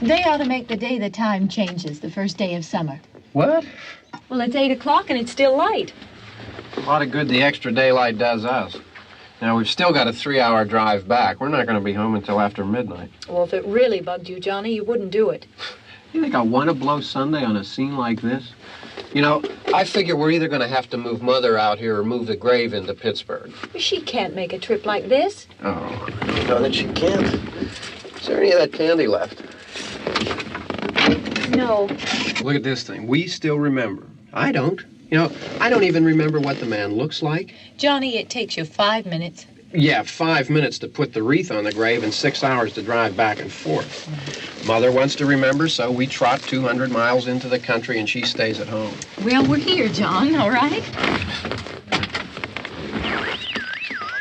They ought to make the day the time changes, the first day of summer. What? Well, it's 8 o'clock and it's still light. A lot of good the extra daylight does us. Now, we've still got a 3-hour drive back. We're not going to be home until after midnight. Well, if it really bugged you, Johnny, you wouldn't do it. You think I want to blow Sunday on a scene like this? You know, I figure we're either going to have to move Mother out here or move the grave into Pittsburgh. She can't make a trip like this. Oh, you know that she can't. Is there any of that candy left? No. Look at this thing. We still remember. I don't. You know, I don't even remember what the man looks like. Johnny, it takes you 5 minutes. Yeah, 5 minutes to put the wreath on the grave and 6 hours to drive back and forth. Mother wants to remember, so we trot 200 miles into the country and she stays at home. Well, we're here, John, all right?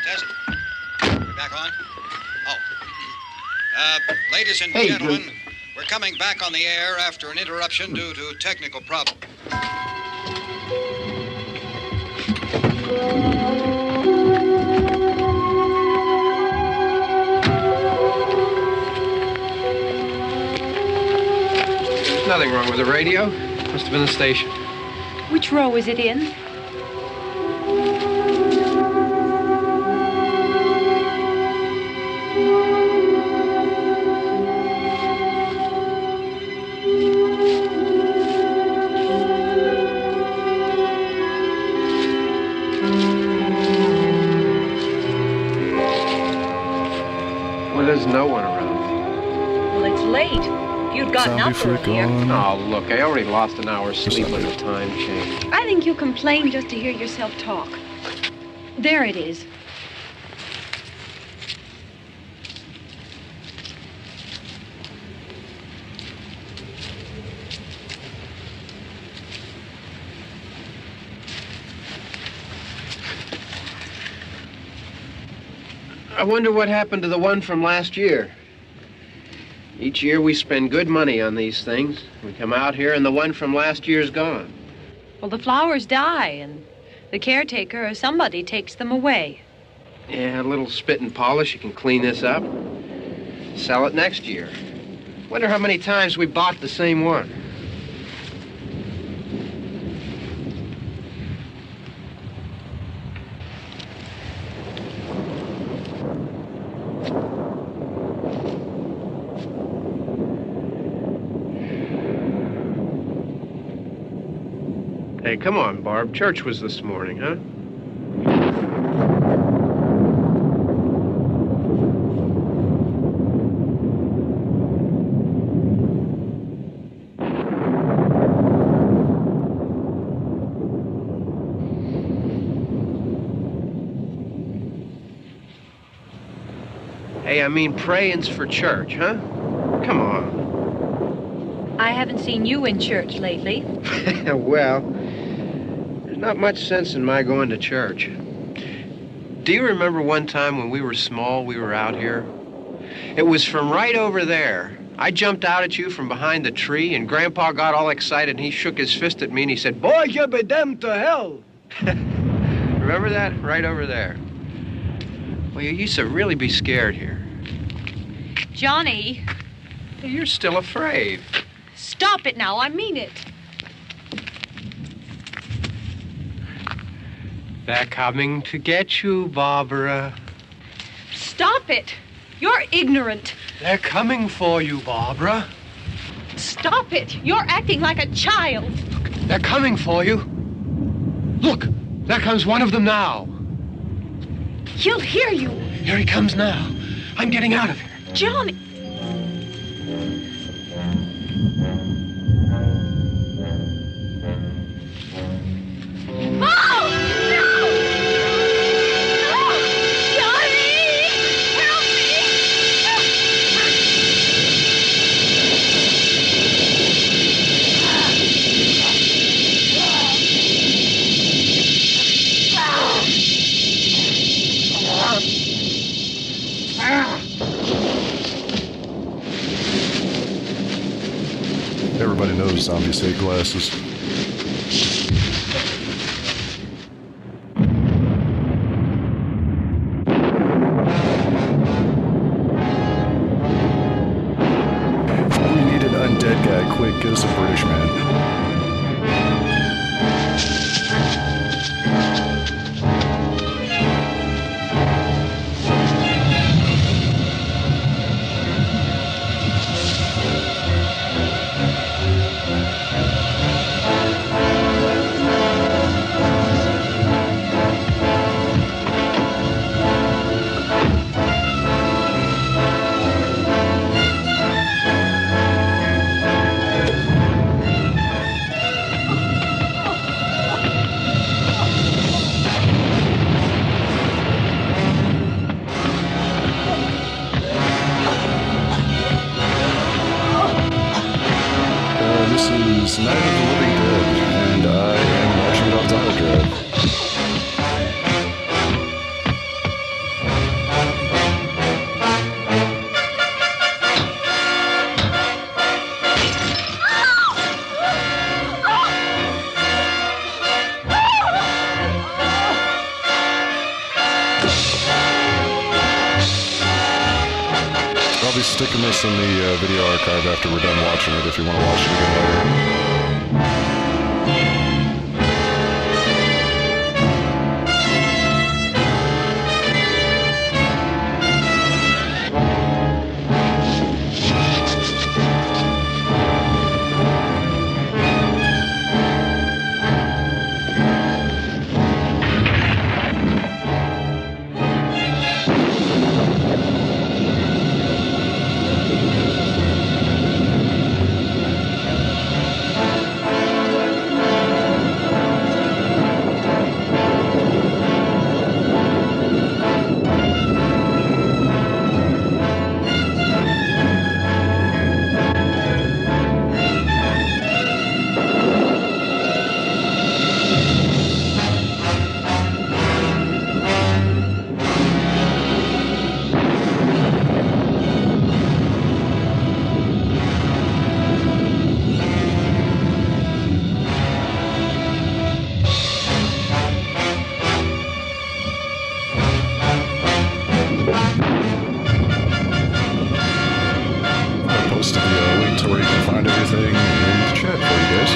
Test. We're back on? Oh. Ladies and gentlemen, we're coming back on the air after an interruption due to technical problem. There's nothing wrong with the radio. Must have been the station. Which row is it in? Well, there's no one around. Well, it's late. You'd gotten up earlier. Oh, look, I already lost an hour's sleep when the time changed. I think you complain just to hear yourself talk. There it is. I wonder what happened to the one from last year. Each year we spend good money on these things. We come out here and the one from last year's gone. Well, the flowers die, and the caretaker or somebody takes them away. Yeah, a little spit and polish. You can clean this up. Sell it next year. Wonder how many times we bought the same one. Hey, come on, Barb. Church was this morning, huh? I mean prayings for church, huh? Come on. I haven't seen you in church lately. Well, there's not much sense in my going to church. Do you remember one time when we were small, we were out here? It was from right over there. I jumped out at you from behind the tree, and Grandpa got all excited, and he shook his fist at me, and he said, "Boy, you be damned to hell." Remember that? Right over there. Well, you used to really be scared here. Johnny. You're still afraid. Stop it now. I mean it. They're coming to get you, Barbara. Stop it. You're ignorant. They're coming for you, Barbara. Stop it. You're acting like a child. Look, they're coming for you. Look, there comes one of them now. He'll hear you. Here he comes now. I'm getting out of here. Johnny. Oh! No! No! Johnny! Help Everybody knows zombies hate glasses. We need an undead guy. Quick, get us a British man. This is Night of the Living Dead, and I am watching it on Dial Drive. I'll be sticking this in the video archive after we're done watching it if you want to watch it again later. Posted the link to where you can find everything in the chat for you guys.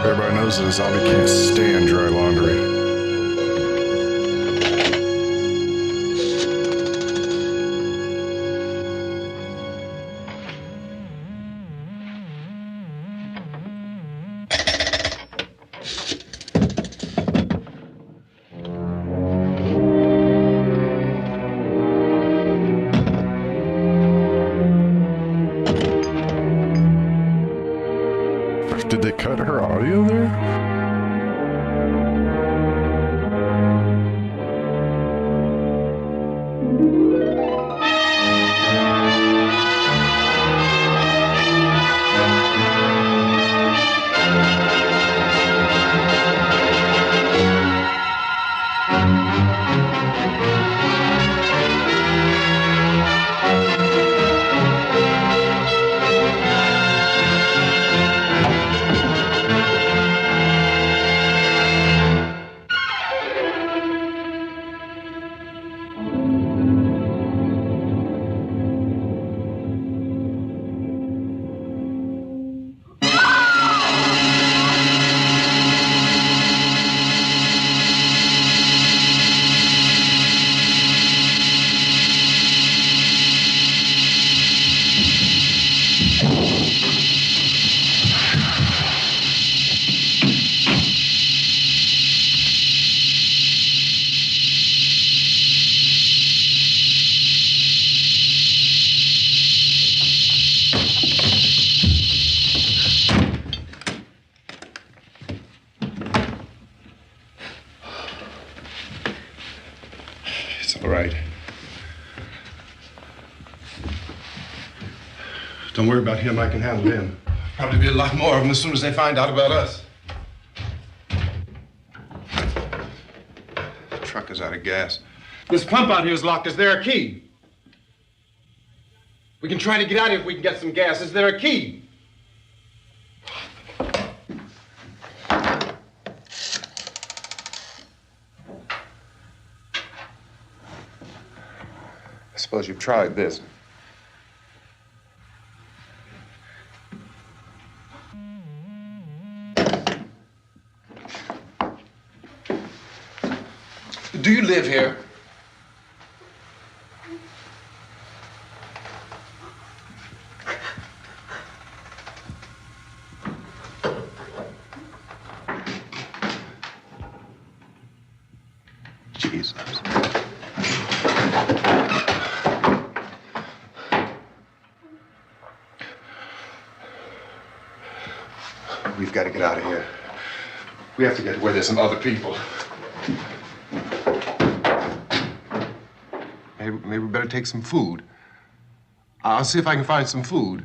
Everybody knows that a zombie can't stand dry laundry. Did they cut her audio there? It's all right. Don't worry about him. I can handle him. Probably be a lot more of them as soon as they find out about us. The truck is out of gas. This pump out here is locked. Is there a key? We can try to get out of here if we can get some gas. Is there a key? I suppose you've tried this. Do you live here? Jesus. We've got to get out of here. We have to get where there's some other people. Maybe we better take some food. I'll see if I can find some food.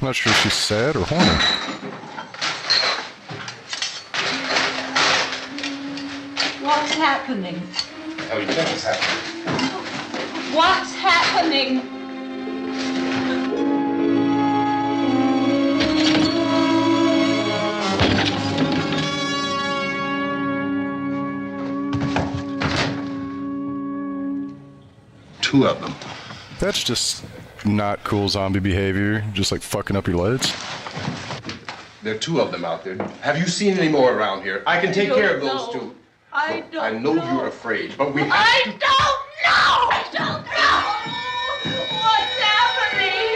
I'm not sure if she's sad or horny. What's happening? How do you think it's happening? What's happening? Two of them. That's just not cool zombie behavior. Just like fucking up your legs. There are two of them out there. Have you seen any more around here? I can take care of those two. I don't I know you're afraid, but we have I to... don't know! I don't know! What's happening?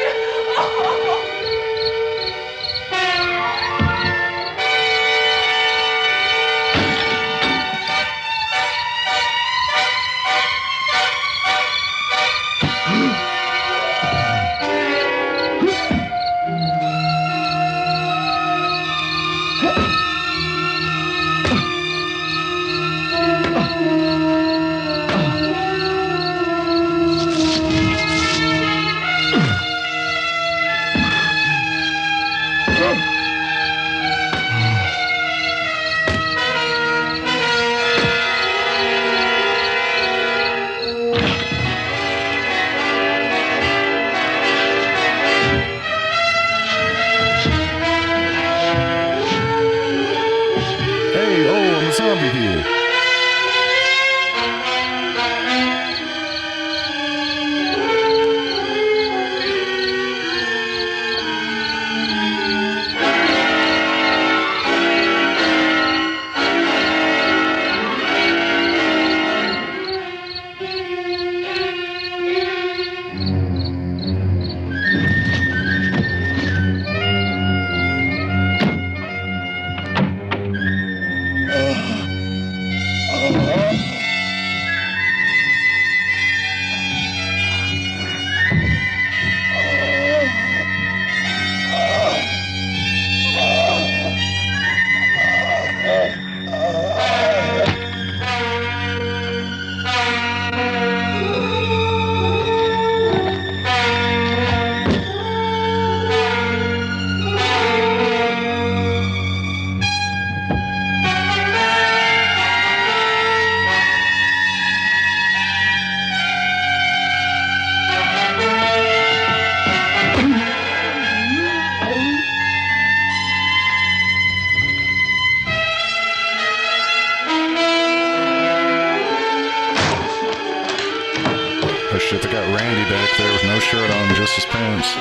shit, they got Randy back there with no shirt on, just his pants.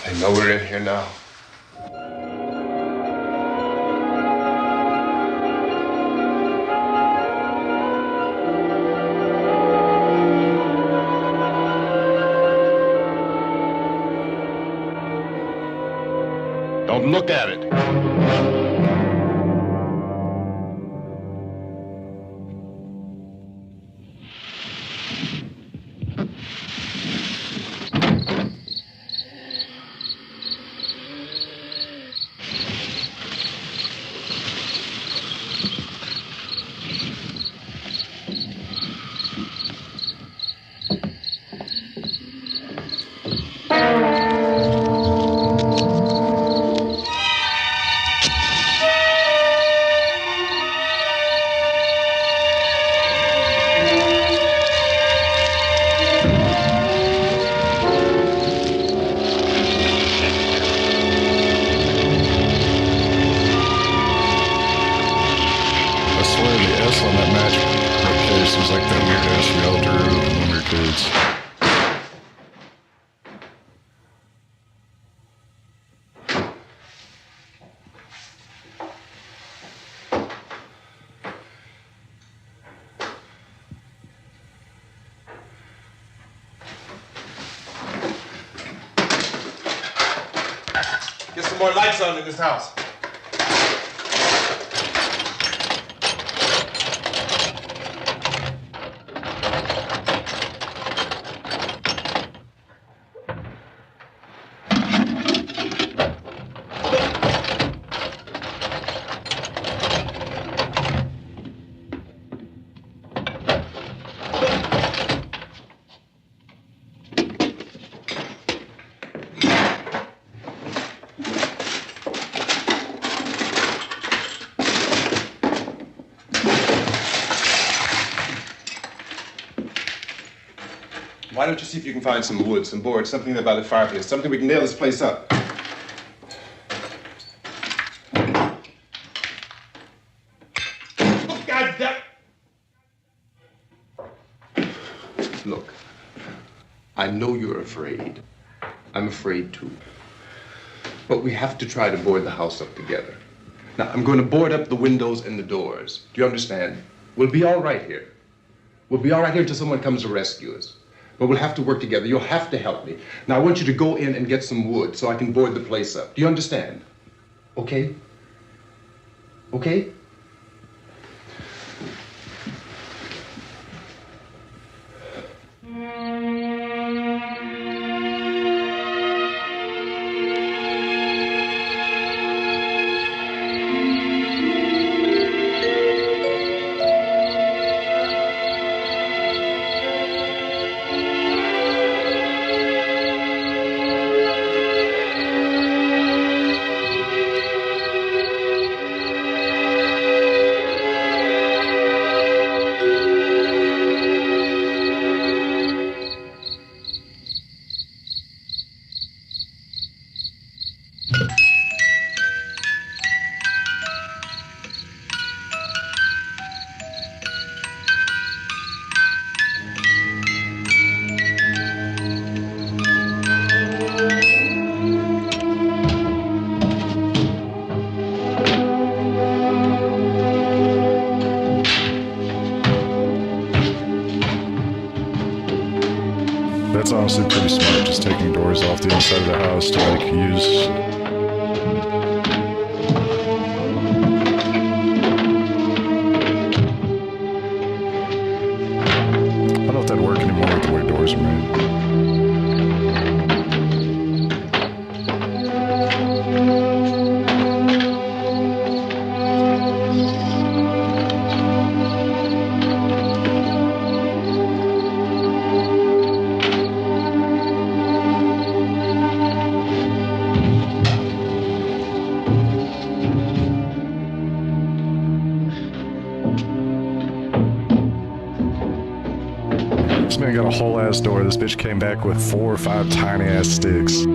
They know we're in here now. Don't look at it. On that magic case was like that weird ass realtor when we were kids. Get some more lights on in this house. Why don't you see if you can find some wood, some board, something there by the fireplace, something we can nail this place up. Oh, God damn! Look, I know you're afraid. I'm afraid too. But we have to try to board the house up together. Now, I'm going to board up the windows and the doors. Do you understand? We'll be all right here. We'll be all right here until someone comes to rescue us. But we'll have to work together. You'll have to help me. Now, I want you to go in and get some wood so I can board the place up. Do you understand? Okay? Okay? That's honestly pretty smart, just taking doors off the inside of the house to like use. I don't know if that'd work anymore with the way doors are made. This man got a whole ass door. This bitch came back with 4 or 5 tiny ass sticks.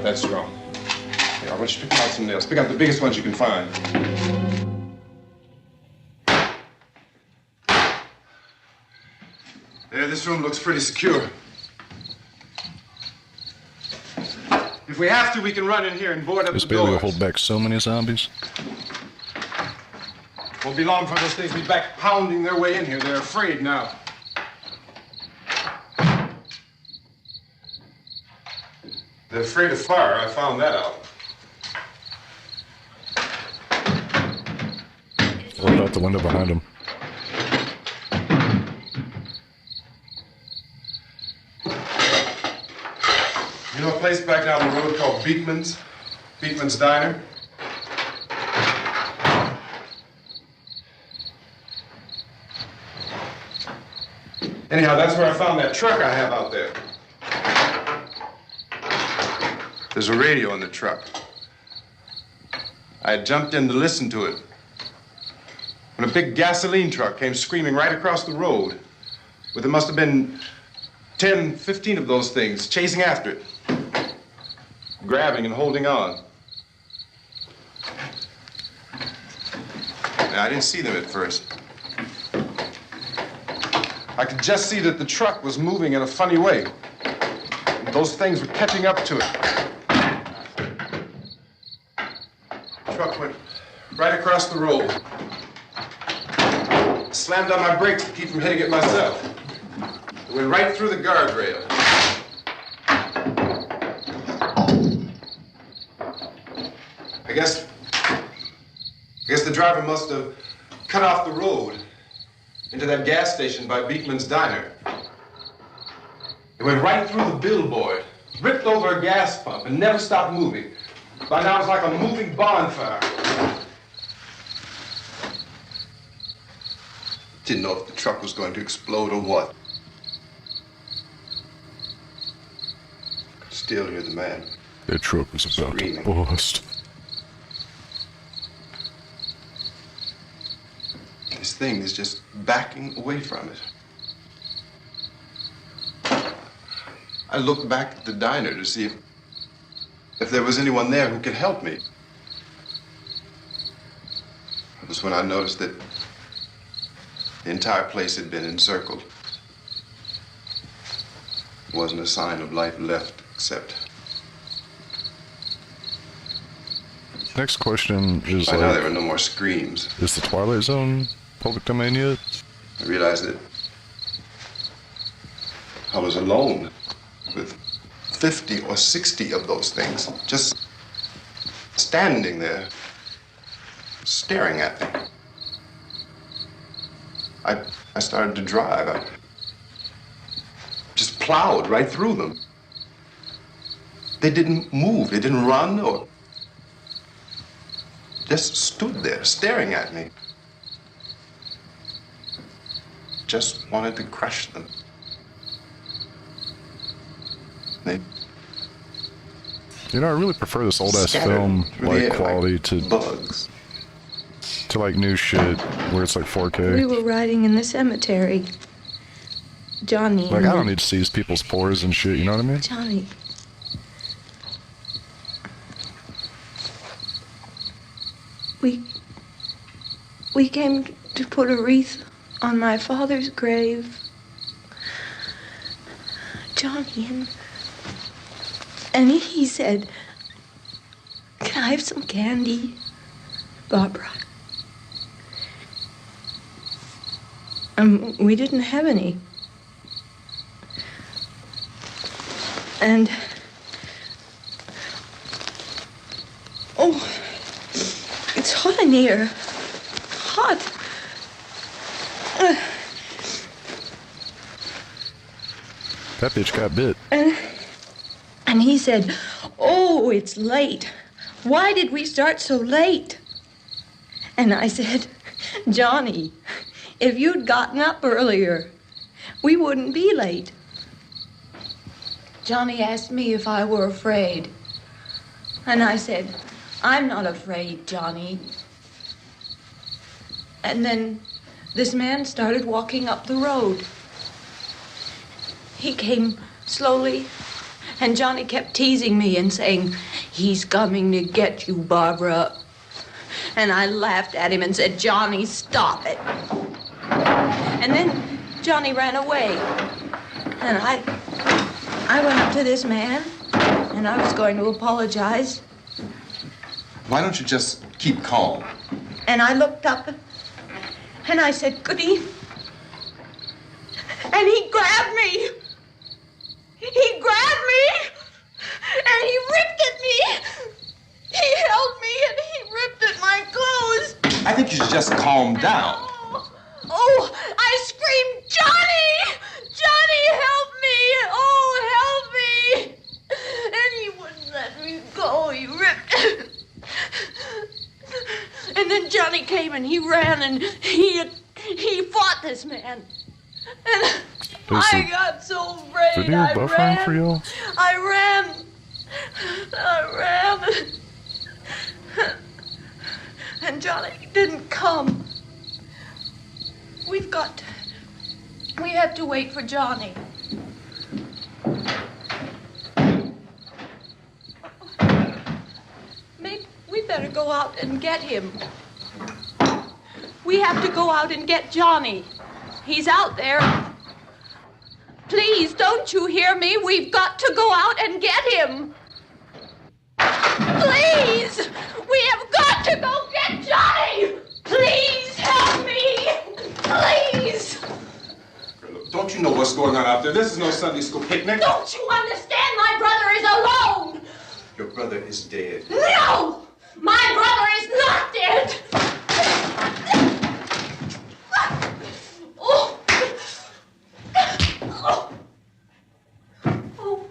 That's strong. Here, I want you to pick out some nails. Pick out the biggest ones you can find. There, this room looks pretty secure. If we have to, we can run in here and board up This the Bailey will doors. hold back so many zombies. Won't be long before those things be back pounding their way in here. They're afraid now. They're afraid of fire. I found that out. What about the window behind him? You know a place back down the road called Beekman's? Beekman's Diner? Anyhow, that's where I found that truck I have out there. There's a radio in the truck. I had jumped in to listen to it when a big gasoline truck came screaming right across the road with there must have been 10, 15 of those things chasing after it, grabbing and holding on. Now, I didn't see them at first. I could just see that the truck was moving in a funny way. Those things were catching up to it. The truck went right across the road. Slammed on my brakes to keep from hitting it myself. It went right through the guardrail. I guess the driver must have cut off the road into that gas station by Beekman's Diner. It went right through the billboard, ripped over a gas pump, and never stopped moving. By now, it was like a moving bonfire. Didn't know if the truck was going to explode or what. Could still hear the man. That truck was about Screaming. to bust. This thing is just backing away from it. I looked back at the diner to see if there was anyone there who could help me. It was when I noticed that the entire place had been encircled. There wasn't a sign of life left except Next question is by now there were no more screams. is the Twilight Zone public domain yet? I realized that I was alone with 50 or 60 of those things, just standing there, staring at me. I started to drive. I just plowed right through them. They didn't move. They didn't run or just stood there staring at me. Just wanted to crush them. They You know, I really prefer this old ass scattered film through the air like quality to bugs. like new shit where it's like 4K. We were riding in the cemetery. Johnny. Like, I don't need to see people's pores and shit, you know what I mean? Johnny. We came to put a wreath on my father's grave. Johnny, and he said, "Can I have some candy, Barbara?" We didn't have any. And, oh, it's hot in here. Hot. That bitch got bit. And he said, "Oh, it's late. Why did we start so late?" And I said, "Johnny, if you'd gotten up earlier, we wouldn't be late." Johnny asked me if I were afraid. And I said, "I'm not afraid, Johnny." And then this man started walking up the road. He came slowly And Johnny kept teasing me and saying, "He's coming to get you, Barbara." And I laughed at him and said, "Johnny, stop it." And then Johnny ran away. And I went up to this man, and I was going to apologize. Why don't you just keep calm? And I looked up, and I said, "Goody." And he grabbed me. He grabbed me, and he ripped at me. He held me, and he ripped at my clothes. I think you should just calm down. Oh, I screamed, "Johnny! Johnny, help me! Oh, help me!" And he wouldn't let me go. He ripped. And then Johnny came and he ran and he fought this man. And I got so afraid. Video buffering for y'all? I ran. And Johnny didn't come. We have to wait for Johnny. Maybe we better go out and get him. We have to go out and get Johnny. He's out there. Please, don't you hear me? We've got to go out and get him. Please! We have got to go get Johnny! Please help me! Please! Don't you know what's going on out there? This is no Sunday school picnic. Don't you understand? My brother is alone! Your brother is dead. No! My brother is not dead! Oh. Oh. Oh.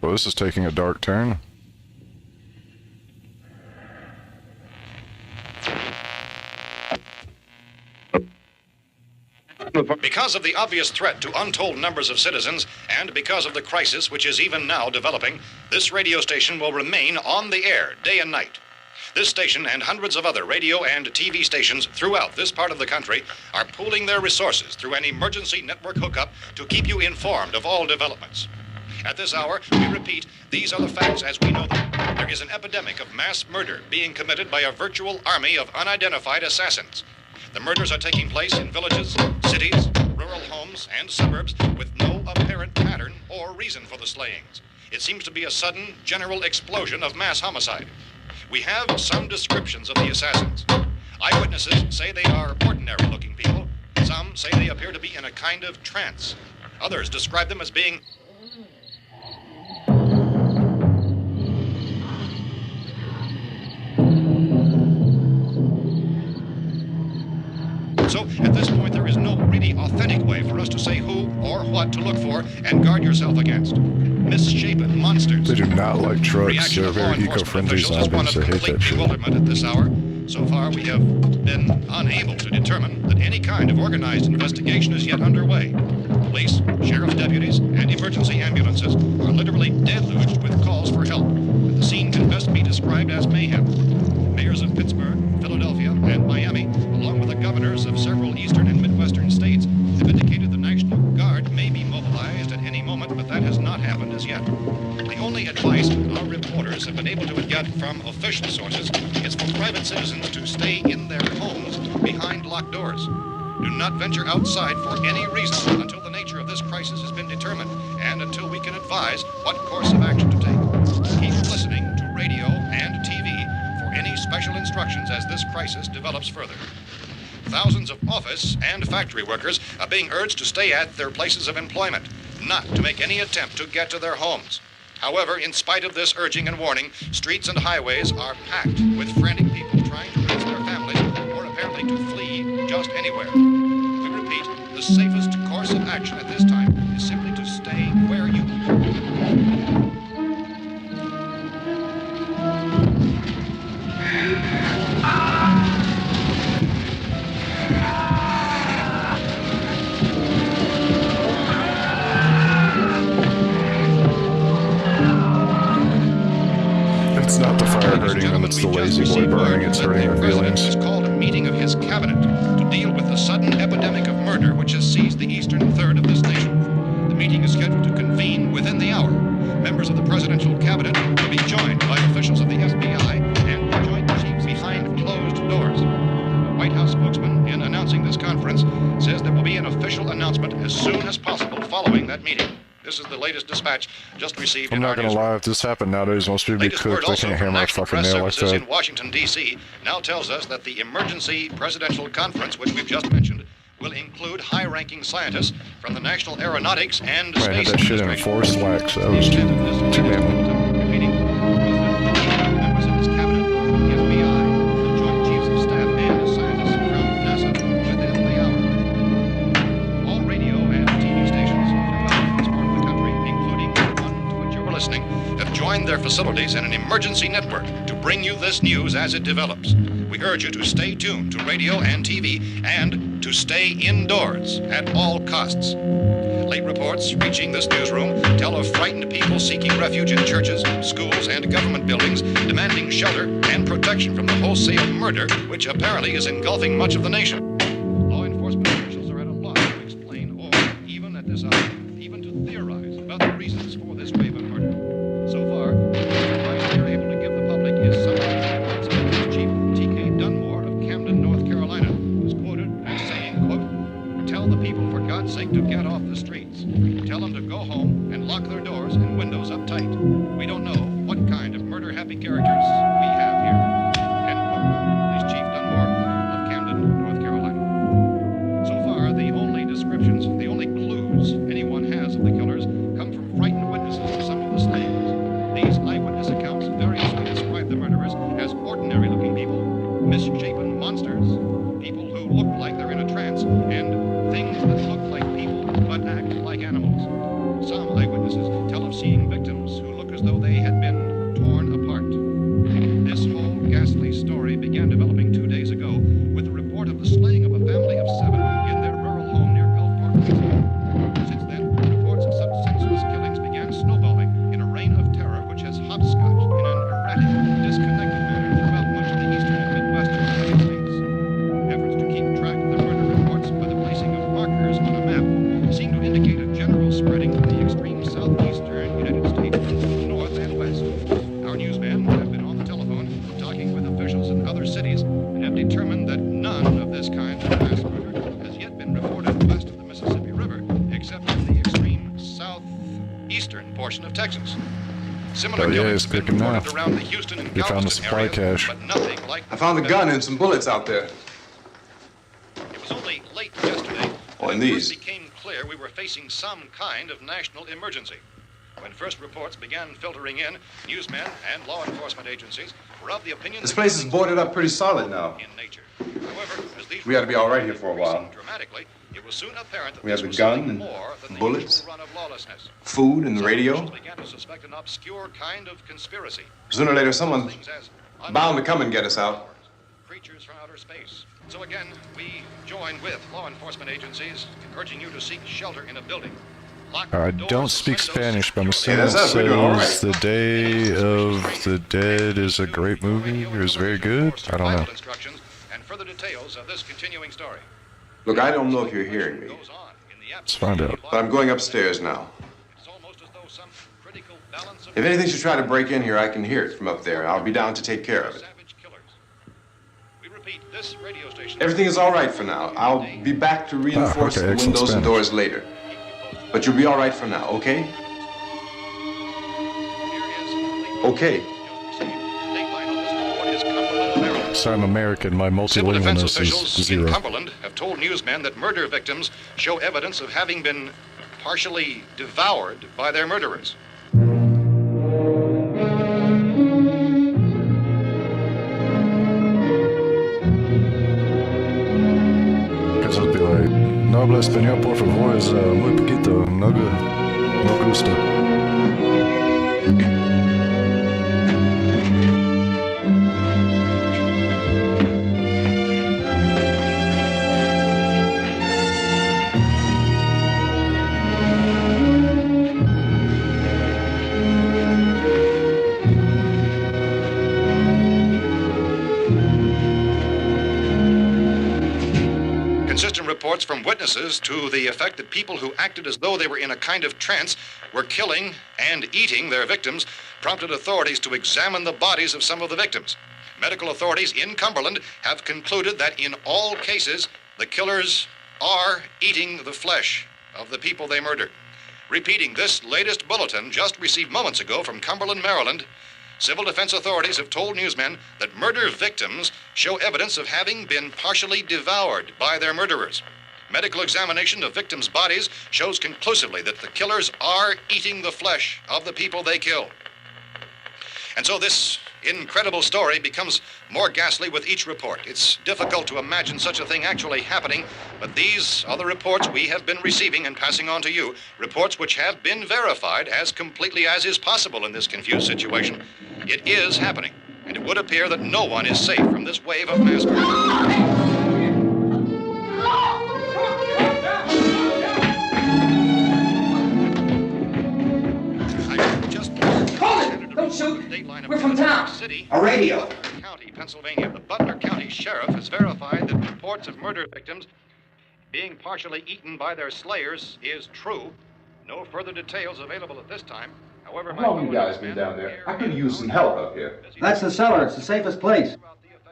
Well, this is taking a dark turn. Because of the obvious threat to untold numbers of citizens, and because of the crisis which is even now developing, this radio station will remain on the air day and night. This station and hundreds of other radio and TV stations throughout this part of the country are pooling their resources through an emergency network hookup to keep you informed of all developments. At this hour, we repeat, these are the facts as we know them. There is an epidemic of mass murder being committed by a virtual army of unidentified assassins. The murders are taking place in villages, cities, rural homes, and suburbs with no apparent pattern or reason for the slayings. It seems to be a sudden, general explosion of mass homicide. We have some descriptions of the assassins. Eyewitnesses say they are ordinary-looking people. Some say they appear to be in a kind of trance. Others describe them as being So, at this point, there is no really authentic way for us to say who or what to look for and guard yourself against. Misshapen monsters. They do not like trucks. Reaction They're of law very enforcement eco-friendly officials is one zombies. of I hate complete that shit. bewilderment at this hour. So far, we have been unable to determine that any kind of organized investigation is yet underway. Police, sheriff's deputies, and emergency ambulances are literally deluged with calls for help, and the scene can best be described as mayhem. Mayors of Pittsburgh, Philadelphia, and Miami, along with the governors of several eastern and midwestern states, have indicated the National Guard may be mobilized at any moment, but that has not happened as yet. The only advice our reporters have been able to get from official sources is for private citizens to stay in their homes behind locked doors. Do not venture outside for any reason until the nature of this crisis has been determined and until we can advise what course of action to take. Keep listening to radio and TV for any special instructions as this crisis develops further. Thousands of office and factory workers are being urged to stay at their places of employment, not to make any attempt to get to their homes. However, in spite of this urging and warning, streets and highways are packed with frantic people trying to reach their families or apparently to flee just anywhere. We repeat, the safest action at this time is simply to stay where you It's not the fire hurting them, it's the lazy boy burning, it's hurting their feelings. has called a meeting of his cabinet to deal with the sudden epidemic of murder which has seized the eastern third of this nation. The meeting is scheduled to convene within the hour. Members of the presidential cabinet will be joined by officials of the FBI and the joint chiefs behind closed doors. The White House spokesman, in announcing this conference, says there will be an official announcement as soon as possible following that meeting. This is the latest dispatch just received I'm in not our gonna newsroom. lie, if this happened nowadays, most people be Latest word cooked. They also can't from hammer a National fucking Press nail like Services that. in Washington, D.C. now tells us that the emergency presidential conference, which we've just mentioned, will include high-ranking scientists from the National Aeronautics and Man, I had Space that shit in a Administration. forced wax. That was too damn. Meeting members of his cabinet, the FBI, the joint chiefs of staff, and scientists from NASA within the hour. All radio and TV stations throughout this part of the country, including the one to which you're listening, have joined their facilities in an emergency network to bring you this news as it develops. We urge you to stay tuned to radio and TV and to stay indoors at all costs. Late reports reaching this newsroom tell of frightened people seeking refuge in churches, schools, and government buildings, demanding shelter and protection from the wholesale murder which apparently is engulfing much of the nation. Law enforcement officials are at a loss to explain or, even at this hour, even to theorize about the reasons for this raven murder. So far, the advice they're able to give the public is summarized by Police Chief T.K. Dunmore of Camden, North Carolina, who's quoted as saying, quote, "Tell the people for God's sake to get off the streets. Tell them to go home and lock their doors and windows up tight. We don't know what kind of murder-happy characters we have here." End quote. Police Chief Dunmore of Camden, North Carolina. So far, the only descriptions, the only clues anyone has of the killers come from frightened witnesses to some of the slayings. These eyewitness accounts variously describe the murderers as ordinary-looking people, misshapen monsters, people who look like they're in a trance, and things that look like people but act like animals. Some eyewitnesses tell of seeing victims who look as though they had been torn apart. This whole ghastly story began developing 2 days ago with the report of the slaying of a family of 7 in their rural home near Gulfport, Louisiana. Since then, reports of such senseless killings began snowballing in a reign of terror which has hopscotched in an erratic, disconnected manner throughout much of the eastern and midwestern United States. Efforts to keep track of the murder reports by the placing of markers on a map seem to indicate a general spreading from the extreme southeastern United States to the north and west. Our newsmen have been on the telephone talking with officials in other cities and have determined that none of this kind of mass murder has yet been reported west of the Mississippi River, except in the extreme southeastern portion of Texas. Similar Oh, yeah, killings it's have been picking reported up. around the Houston and We found the Galveston supply areas, cache. but nothing like I found a gun and some bullets out there. It was only late yesterday Oh, that and it these. first became clear we were facing some kind of national emergency. When first reports began filtering in, newsmen and law enforcement agencies were of the opinion This that place is killings boarded were up pretty solid now. in nature. However, as these We ought to be all right here reports for a while. increased dramatically, it was soon apparent that We have this the was gun something and more than the bullets, usual run of lawlessness. Food and the Some radio. officials began to suspect an obscure kind of conspiracy. Sooner or later, someone's Things as bound to come and get us out. creatures from outer space. So again, we join with law enforcement agencies, urging you to seek shelter in a building. Lock I doors don't and speak windows Spanish, but I'm securely. assuming it that's us. We're doing all says The Day of the Dead is a great movie, or is very good. I don't know. Instructions and further details of this continuing story. Look, I don't know if you're hearing me, Goes on in the Let's find out. but I'm going upstairs now. It's almost as though some critical balance of If anything should try to break in here, I can hear it from up there. I'll be down to take care of it. savage killers. We repeat, this radio station. Everything is all right for now. I'll be back to reinforce okay, the excellent windows and Spanish. doors later. But you'll be all right for now, okay? Okay. So I'm American, my Civil defense multilingualness officials is in 0. Cumberland have told newsmen that murder victims show evidence of having been partially devoured by their murderers. Because I'll be like, no, habla español, por favor, es muy poquito, no good, no gusta. Consistent reports from witnesses to the effect that people who acted as though they were in a kind of trance were killing and eating their victims prompted authorities to examine the bodies of some of the victims. Medical authorities in Cumberland have concluded that in all cases, the killers are eating the flesh of the people they murdered. Repeating this latest bulletin just received moments ago from Cumberland, Maryland, civil defense authorities have told newsmen that murder victims show evidence of having been partially devoured by their murderers. Medical examination of victims' bodies shows conclusively that the killers are eating the flesh of the people they kill. And so this incredible story becomes more ghastly with each report. It's difficult to imagine such a thing actually happening, but these are the reports we have been receiving and passing on to you, reports which have been verified as completely as is possible in this confused situation. It is happening, and it would appear that no one is safe from this wave of mass murder. Don't shoot! We're from town. A radio. County, Pennsylvania. The Butler County Sheriff has verified that reports of murder victims being partially eaten by their slayers is true. No further details available at this time. However, How long you guys been down there? I could use some help up here. That's the cellar. It's the safest place.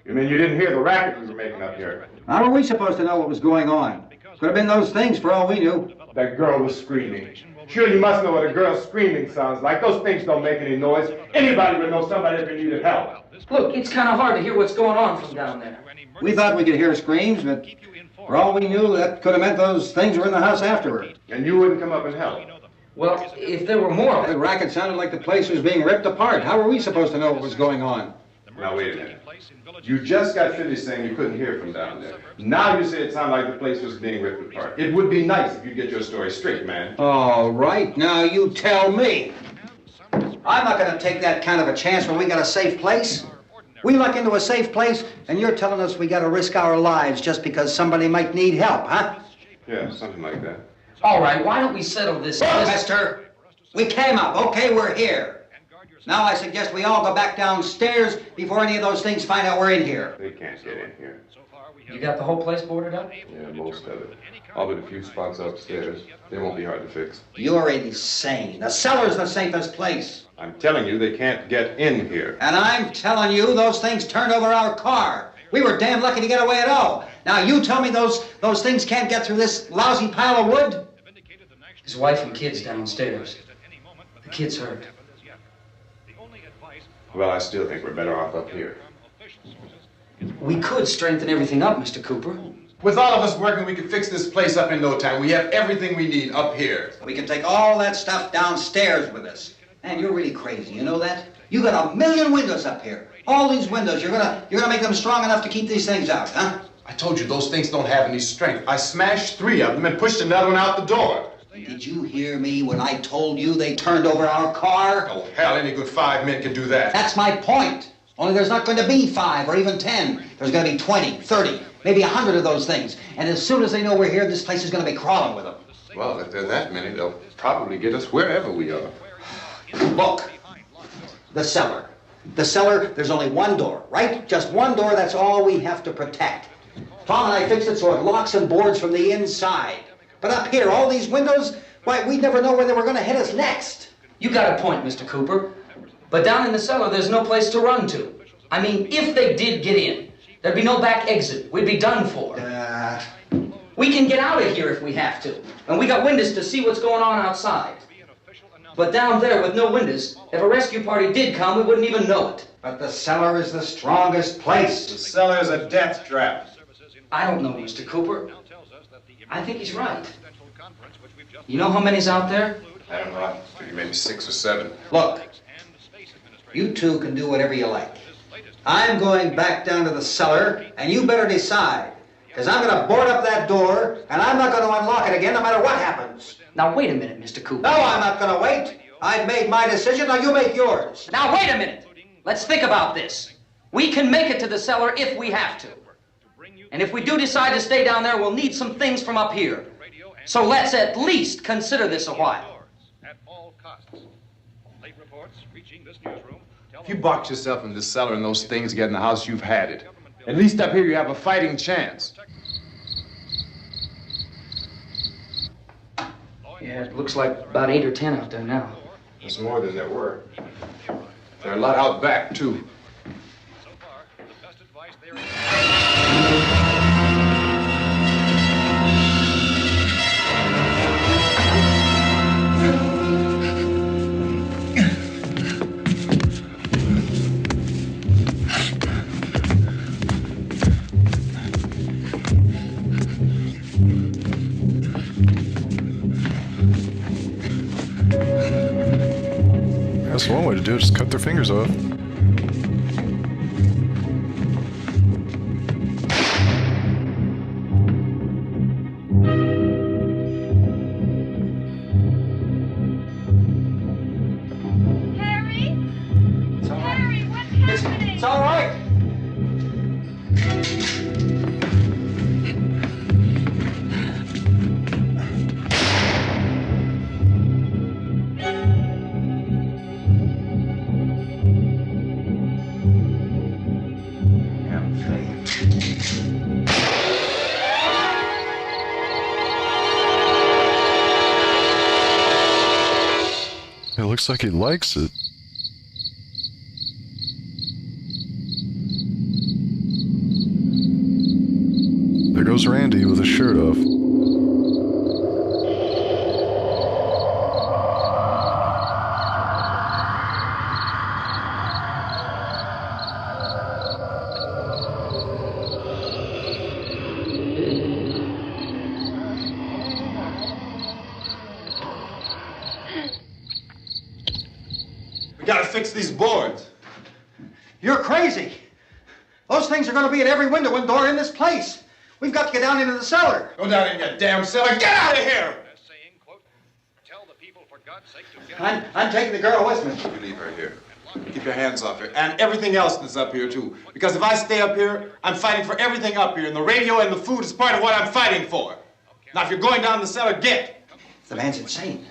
You mean you didn't hear the racket we were making up here? How were we supposed to know what was going on? Could have been those things for all we knew. That girl was screaming. Sure, you must know what a girl screaming sounds like. Those things don't make any noise. Anybody would know somebody ever needed help. Look, it's kind of hard to hear what's going on from down there. We thought we could hear screams, but for all we knew, that could have meant those things were in the house afterward. And you wouldn't come up and help? Well, if there were more... The racket sounded like the place was being ripped apart. How were we supposed to know what was going on? Now, wait a minute. You just got finished saying you couldn't hear from down there. Now you say it sounded like the place was being ripped apart. It would be nice if you get your story straight, man. All right, now you tell me. I'm not going to take that kind of a chance when we got a safe place. We luck into a safe place, and you're telling us we got to risk our lives just because somebody might need help, huh? Yeah, something like that. All right, why don't we settle this... Look, mister, we came up. Okay, we're here. Now I suggest we all go back downstairs before any of those things find out we're in here. They can't get in here. You got the whole place boarded up? Yeah, most of it. All but a few spots upstairs. They won't be hard to fix. You're insane. The cellar's the safest place. I'm telling you, they can't get in here. And I'm telling you, those things turned over our car. We were damn lucky to get away at all. Now you tell me those things can't get through this lousy pile of wood? His wife and kids downstairs. The kid's hurt. Well, I still think we're better off up here. We could strengthen everything up, Mr. Cooper. With all of us working, we could fix this place up in no time. We have everything we need up here. We can take all that stuff downstairs with us. Man, you're really crazy, you know that? You got 1,000,000 windows up here. All these windows, you're gonna make them strong enough to keep these things out, huh? I told you those things don't have any strength. I smashed 3 of them and pushed another one out the door. Did you hear me when I told you they turned over our car? Oh, hell, any good 5 men can do that. That's my point. Only there's not going to be 5 or even 10. There's going to be 20, 30, maybe 100 of those things. And as soon as they know we're here, this place is going to be crawling with them. Well, if there are that many, they'll probably get us wherever we are. Look, the cellar. The cellar, there's only one door, right? Just one door, that's all we have to protect. Tom and I fixed it so it locks and boards from the inside. But up here, all these windows, why, we'd never know where they were going to hit us next. You got a point, Mr. Cooper. But down in the cellar, there's no place to run to. I mean, if they did get in, there'd be no back exit. We'd be done for. We can get out of here if we have to. And we got windows to see what's going on outside. But down there with no windows, if a rescue party did come, we wouldn't even know it. But the cellar is the strongest place. The cellar is a death trap. I don't know, Mr. Cooper. I think he's right. You know how many's out there? I don't know. Maybe 6 or 7. Look, you two can do whatever you like. I'm going back down to the cellar, and you better decide. Because I'm going to board up that door, and I'm not going to unlock it again no matter what happens. Now, wait a minute, Mr. Cooper. No, I'm not going to wait. I've made my decision, now you make yours. Now, wait a minute. Let's think about this. We can make it to the cellar if we have to. And if we do decide to stay down there, we'll need some things from up here. So let's at least consider this a while. At all costs. Late reports reaching this newsroom. If you box yourself in this cellar and those things get in the house, you've had it. At least up here you have a fighting chance. Yeah, it looks like about 8 or 10 out there now. There's more than there were. There are a lot out back, too. So far, the best advice there That's one way to do it, just cut their fingers off. Harry? It's all right. Harry, what's happening? It's all right. It looks like he likes it. There goes Randy with his shirt off. We gotta fix these boards. You're crazy. Those things are going to be at every window and door in this place. We've got to get down into the cellar. Go down in your damn cellar. Get out of here! saying, quote, tell the people for God's sake to get I'm taking the girl with me. You leave her here. Keep your hands off her. And everything else that's up here, too. Because if I stay up here, I'm fighting for everything up here. And the radio and the food is part of what I'm fighting for. Now, if you're going down the cellar, get. The man's insane.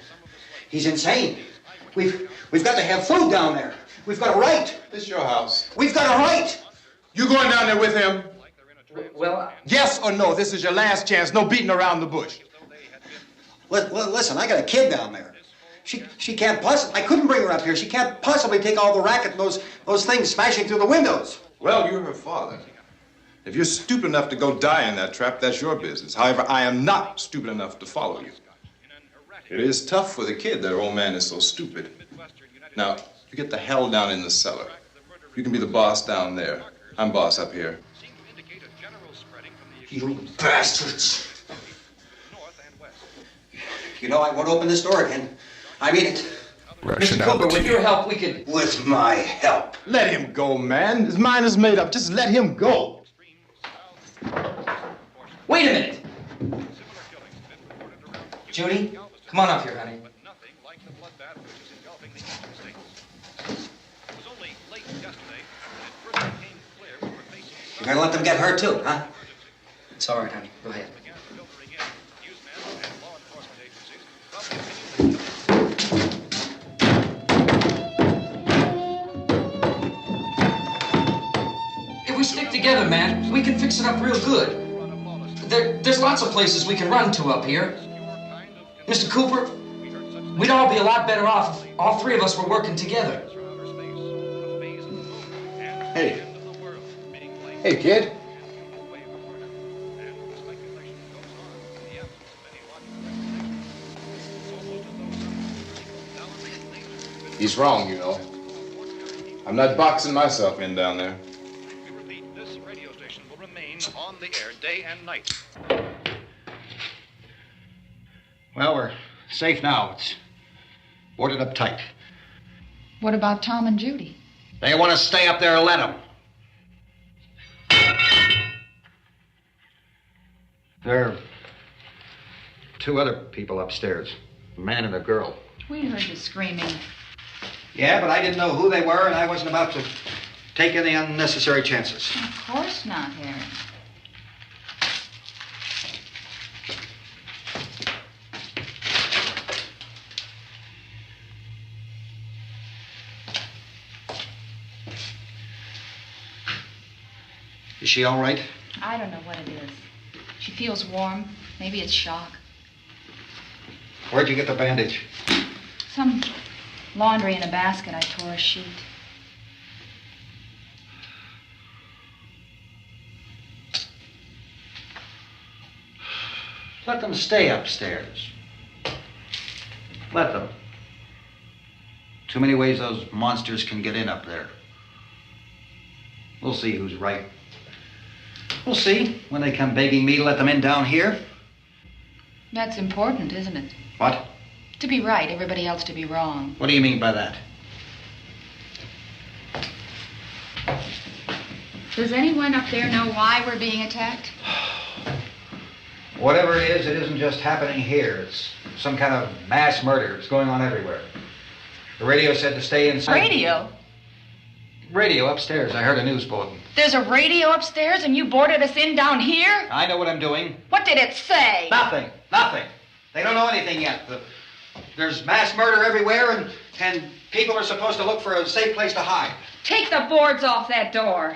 He's insane. We've got to have food down there. We've got a right. This is your house. We've got a right. You going down there with him? Well, Yes or no? This is your last chance. No beating around the bush. Listen, I got a kid down there. She can't possibly. I couldn't bring her up here. She can't possibly take all the racket and those things smashing through the windows. Well, you're her father. If you're stupid enough to go die in that trap, that's your business. However, I am not stupid enough to follow you. It is tough for the kid that her old man is so stupid. Now, you get the hell down in the cellar. You can be the boss down there. I'm boss up here. You bastards. You know, I won't open this door again. I mean it. Mr. Cooper, with your help, we could... With my help. Let him go, man. His mind is made up. Just let him go. Wait a minute. Judy, come on up here, honey. You're gonna let them get hurt too, huh? It's all right, honey. Go ahead. If we stick together, man, we can fix it up real good. There's lots of places we can run to up here. Mr. Cooper, we'd all be a lot better off if all three of us were working together. Hey. Hey, kid. He's wrong, you know. I'm not boxing myself in down there. We repeat, this radio station will remain on the air day and night. Well, we're safe now. It's boarded up tight. What about Tom and Judy? They want to stay up there, let them. There are two other people upstairs, a man and a girl. We heard you screaming. Yeah, but I didn't know who they were, and I wasn't about to take any unnecessary chances. Of course not, Harry. Is she all right? I don't know what it is. She feels warm. Maybe it's shock. Where'd you get the bandage? Some laundry in a basket. I tore a sheet. Let them stay upstairs. Let them. Too many ways those monsters can get in up there. We'll see who's right. We'll see when they come begging me to let them in down here. That's important, isn't it? What? To be right, everybody else to be wrong. What do you mean by that? Does anyone up there know why we're being attacked? Whatever it isn't just happening here. It's some kind of mass murder. It's going on everywhere. The radio said to stay inside. Radio? Radio upstairs. I heard a news bulletin. There's a radio upstairs and you boarded us in down here? I know what I'm doing. What did it say? Nothing. Nothing. They don't know anything yet. There's mass murder everywhere, and people are supposed to look for a safe place to hide. Take the boards off that door.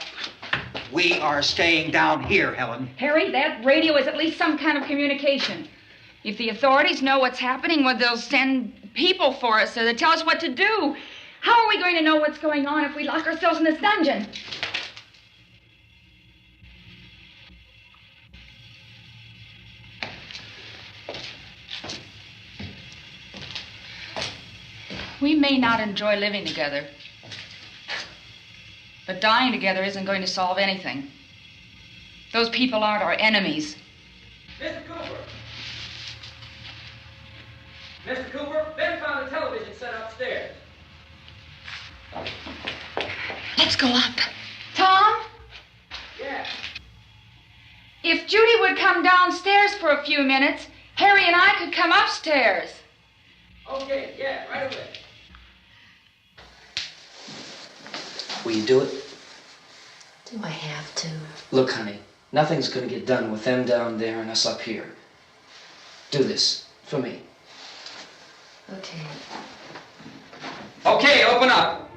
We are staying down here, Helen. Harry, that radio is at least some kind of communication. If the authorities know what's happening, well, they'll send people for us so they'll tell us what to do. How are we going to know what's going on if we lock ourselves in this dungeon? We may not enjoy living together, but dying together isn't going to solve anything. Those people aren't our enemies. Mr. Cooper! Mr. Cooper, Ben found a television set upstairs. Let's go up. Tom? Yeah. If Judy would come downstairs for a few minutes, Harry and I could come upstairs. Okay, yeah, right away. Will you do it? Do I have to? Look, honey, nothing's gonna get done with them down there and us up here. Do this for me. Okay. Okay, open up.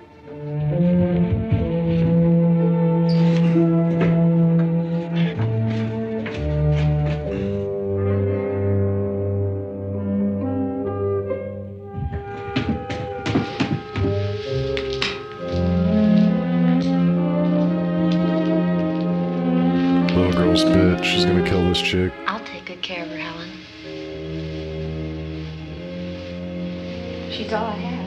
Little girl's bitch. She's gonna kill this chick. I'll take good care of her, Helen. She's all I have.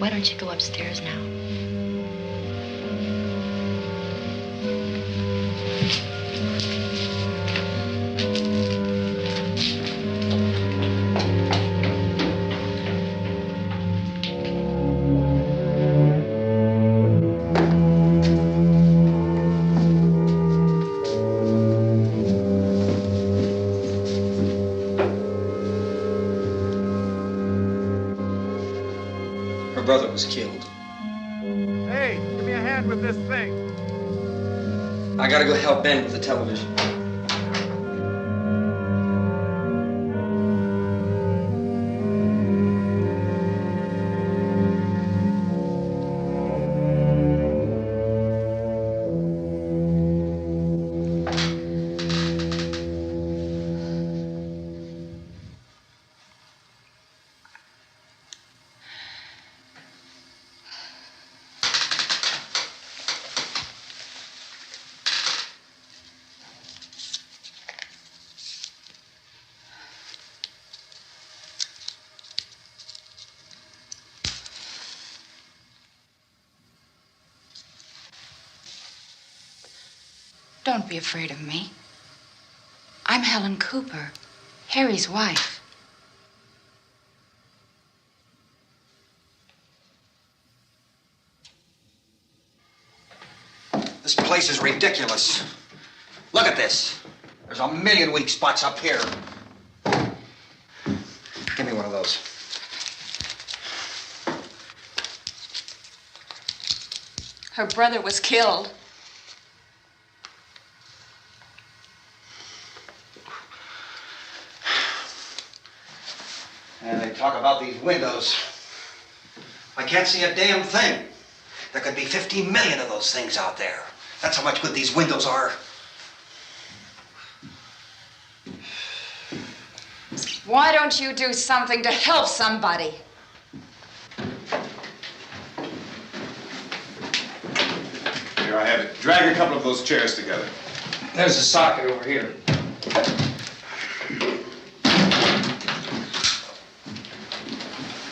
Why don't you go upstairs now? Her brother was killed. Hey, give me a hand with this thing. I gotta go help Ben with the television. Don't be afraid of me. I'm Helen Cooper, Harry's wife. This place is ridiculous. Look at this. There's a million weak spots up here. Give me one of those. Her brother was killed. And they talk about these windows. I can't see a damn thing. There could be 15 million of those things out there. That's how much good these windows are. Why don't you do something to help somebody? Here I have it. Drag a couple of those chairs together. There's a socket over here.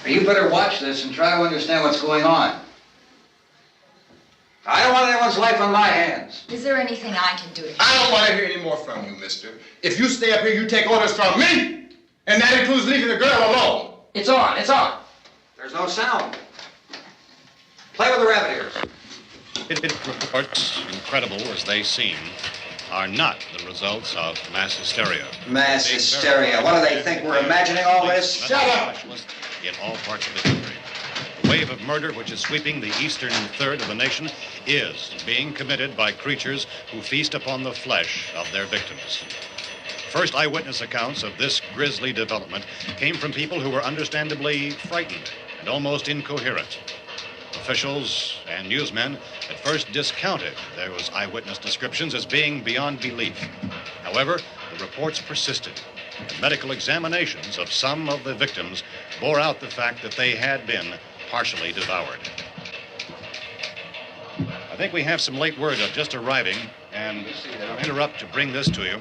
You better watch this and try to understand what's going on. I don't want anyone's life on my hands. Is there anything I can do to help? I don't want to hear any more from you, mister. If you stay up here, you take orders from me. And that includes leaving the girl alone. It's on, it's on. There's no sound. Play with the rabbit ears. Reports, incredible as they seem, are not the results of mass hysteria. Mass hysteria. What do they think? We're imagining all this? Shut up! In all parts of the country. The wave of murder which is sweeping the eastern third of the nation is being committed by creatures who feast upon the flesh of their victims. First eyewitness accounts of this grisly development came from people who were understandably frightened and almost incoherent. Officials and newsmen at first discounted those eyewitness descriptions as being beyond belief. However, the reports persisted. And medical examinations of some of the victims bore out the fact that they had been partially devoured. I think we have some late word just arriving, and I'll interrupt to bring this to you.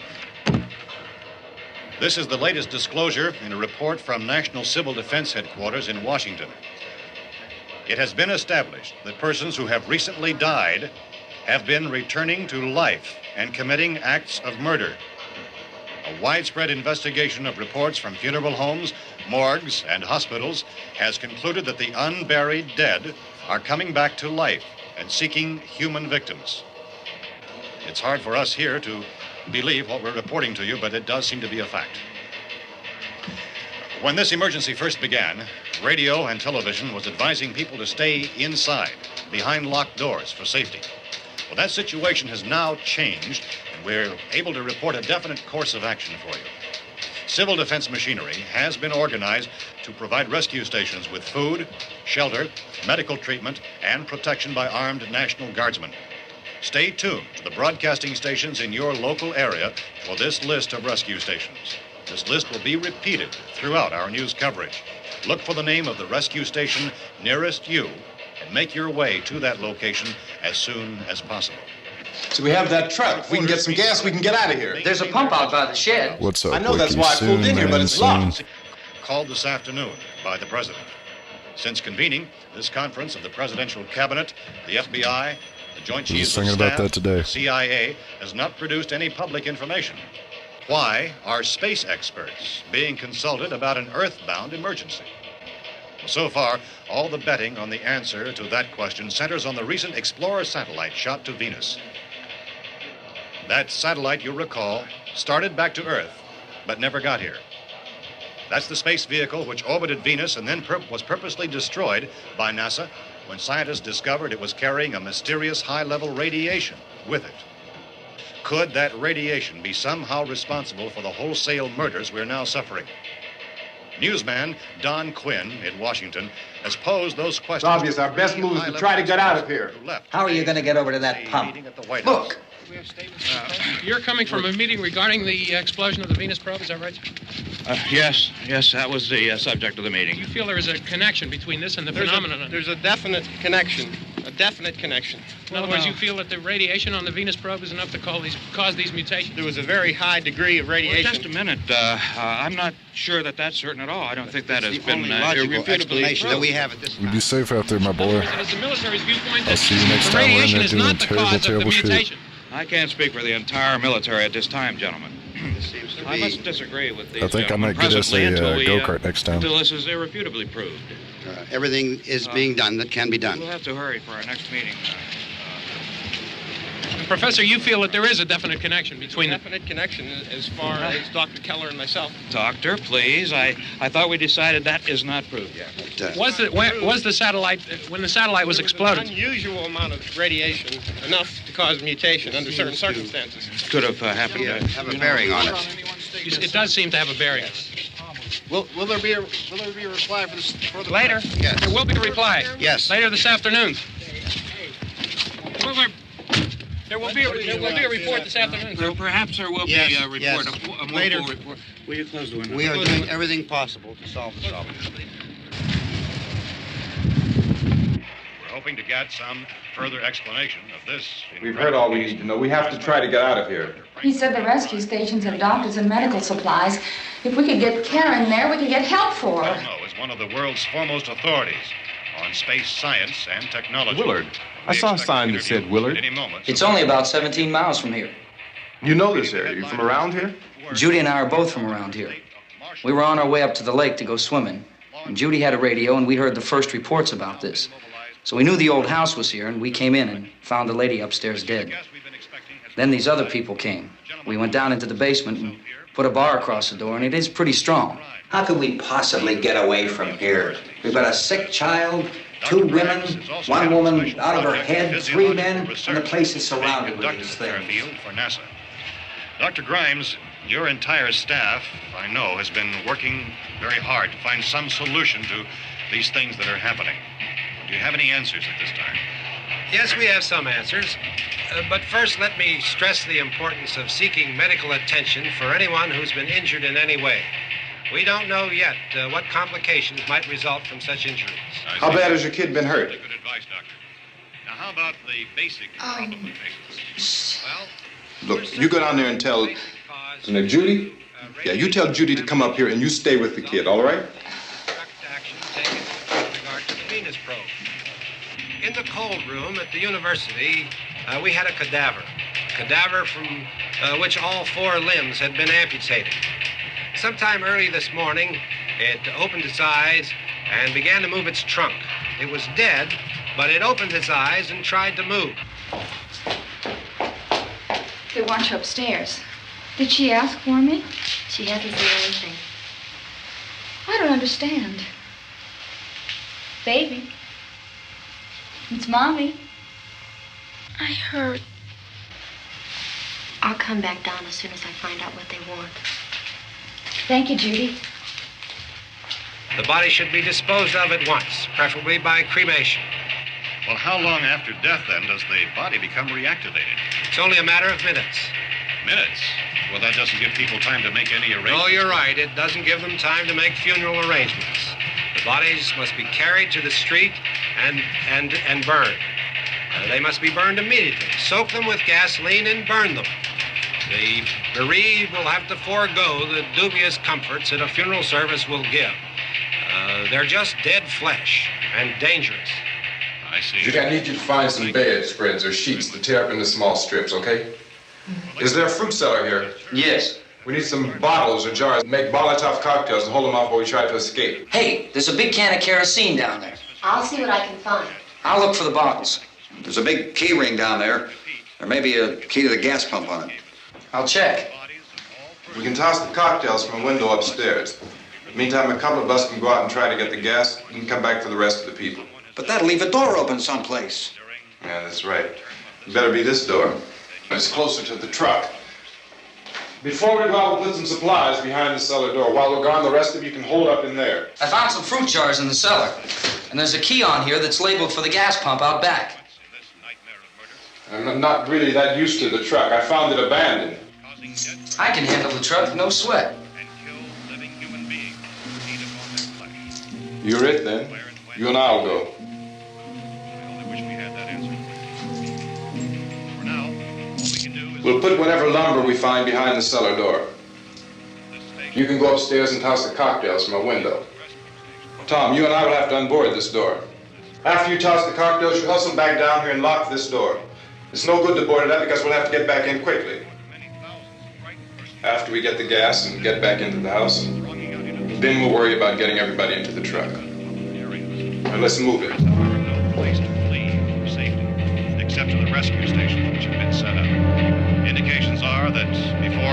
This is the latest disclosure in a report from National Civil Defense Headquarters in Washington. It has been established that persons who have recently died have been returning to life and committing acts of murder. A widespread investigation of reports from funeral homes, morgues, and hospitals has concluded that the unburied dead are coming back to life and seeking human victims. It's hard for us here to believe what we're reporting to you, but it does seem to be a fact. When this emergency first began, radio and television was advising people to stay inside, behind locked doors for safety. Well, that situation has now changed, and we're able to report a definite course of action for you. Civil defense machinery has been organized to provide rescue stations with food, shelter, medical treatment, and protection by armed National Guardsmen. Stay tuned to the broadcasting stations in your local area for this list of rescue stations. This list will be repeated throughout our news coverage. Look for the name of the rescue station nearest you and make your way to that location as soon as possible. So we have that truck. If we can get some gas, we can get out of here. There's a pump out by the shed. What's up? I know that's why I pulled in here, but it's locked. Called this afternoon by the president. Since convening this conference of the presidential cabinet, the FBI, the Joint Chiefs of Staff, the CIA has not produced any public information. Why are space experts being consulted about an earthbound emergency? So far, all the betting on the answer to that question centers on the recent Explorer satellite shot to Venus. That satellite, you'll recall, started back to Earth, but never got here. That's the space vehicle which orbited Venus and then was purposely destroyed by NASA when scientists discovered it was carrying a mysterious high-level radiation with it. Could that radiation be somehow responsible for the wholesale murders we're now suffering? Newsman Don Quinn in Washington has posed those questions. It's obvious our best move is to try to get out of here. How are you going to get over to that pump? Look! You're coming from a meeting regarding the explosion of the Venus probe, is that right? Yes, that was the subject of the meeting. You feel there is a connection between this and the phenomenon? There's a definite connection. A definite connection. In other words, you feel that the radiation on the Venus probe is enough to cause these mutations? There was a very high degree of radiation. Well, just a minute. I'm not sure that that's certain at all. I don't think that has been logical explanation that we have at this time. Be safe out there, my boy. As the military's viewpoint, I'll see you next time we're in there doing terrible shit. I can't speak for the entire military at this time, gentlemen. I must disagree with these I think I might get us a go-kart next time. Until this is irrefutably proved. Everything is being done that can be done. We'll have to hurry for our next meeting. Professor, you feel that there is a definite connection between the... Definite connection as far as Dr. Keller and myself. Doctor, please. I thought we decided that is not proved yet. Was the satellite, when the satellite was exploded? An unusual amount of radiation, enough to cause mutation under certain circumstances. Could have happened. Have a bearing on it. It does seem to have a bearing. Will there be a reply for this further? Later? Yes. There will be a reply. Yes. Later this afternoon. There will be a report this afternoon. Perhaps there will be a report. Yes. A Later. full report. Will you close the window? We are doing everything possible to solve the problem. We're hoping to get some further explanation of this. We've heard all we need to know. We have to try to get out of here. He said the rescue stations have doctors and medical supplies. If we could get care in there, we could get help for her. Romero is one of the world's foremost authorities on space science and technology. Willard. I saw a sign that said Willard. It's only about 17 miles from here. You know this area. You from around here? Judy and I are both from around here. We were on our way up to the lake to go swimming, and Judy had a radio, and we heard the first reports about this. So we knew the old house was here, and we came in and found the lady upstairs dead. Then these other people came. We went down into the basement and put a bar across the door, and it is pretty strong. How could we possibly get away from here? We've got a sick child, 2 women, 1 woman out of her head, 3 men, and the place is surrounded with these things. For NASA. Dr. Grimes, your entire staff, I know, has been working very hard to find some solution to these things that are happening. Do you have any answers at this time? Yes, we have some answers. But first, let me stress the importance of seeking medical attention for anyone who's been injured in any way. We don't know yet what complications might result from such injuries. How bad has your kid been hurt? Good advice, Doctor. Now, how about the basic problem of patients? Well, Look, you go down there and tell... Isn't it Judy? Yeah, you tell Judy to come up here and you stay with the kid, all right? Action taken with regard to the Venus probe. In the cold room at the university, we had a cadaver from which all 4 limbs had been amputated. Sometime early this morning, it opened its eyes and began to move its trunk. It was dead, but it opened its eyes and tried to move. They want you upstairs. Did she ask for me? She hasn't said anything. I don't understand. Baby. It's Mommy. I heard. I'll come back down as soon as I find out what they want. Thank you, Judy. The body should be disposed of at once, preferably by cremation. well, how long after death, then, does the body become reactivated? It's only a matter of minutes. Minutes? Well, that doesn't give people time to make any arrangements. Oh, you're right. It doesn't give them time to make funeral arrangements. The bodies must be carried to the street and burned. They must be burned immediately. Soak them with gasoline and burn them. The bereaved will have to forego the dubious comforts that a funeral service will give. They're just dead flesh and dangerous. I see. Judy, I need you to find some bedspreads or sheets to tear up into small strips, okay? Is there a fruit cellar here? Yes. We need some bottles or jars. Make Molotov cocktails and hold them off while we try to escape. Hey, there's a big can of kerosene down there. I'll see what I can find. I'll look for the bottles. There's a big key ring down there. There may be a key to the gas pump on it. I'll check. We can toss the cocktails from a window upstairs. Meantime, a couple of us can go out and try to get the gas and come back for the rest of the people. But that'll leave a door open someplace. Yeah, that's right. It better be this door. It's closer to the truck. Before we go out, we'll put some supplies behind the cellar door. While we're gone, the rest of you can hold up in there. I found some fruit jars in the cellar. And there's a key on here that's labeled for the gas pump out back. I'm not really that used to the truck. I found it abandoned. I can handle the truck, no sweat. You're it, then. You and I'll go. We'll put whatever lumber we find behind the cellar door. You can go upstairs and toss the cocktails from a window. Tom, you and I will have to unboard this door. After you toss the cocktails, you hustle back down here and lock this door. It's no good to board it up because we'll have to get back in quickly. After we get the gas and get back into the house, then we'll worry about getting everybody into the truck. Now let's move it. No place to flee for safety, except to the rescue stations which have been set up.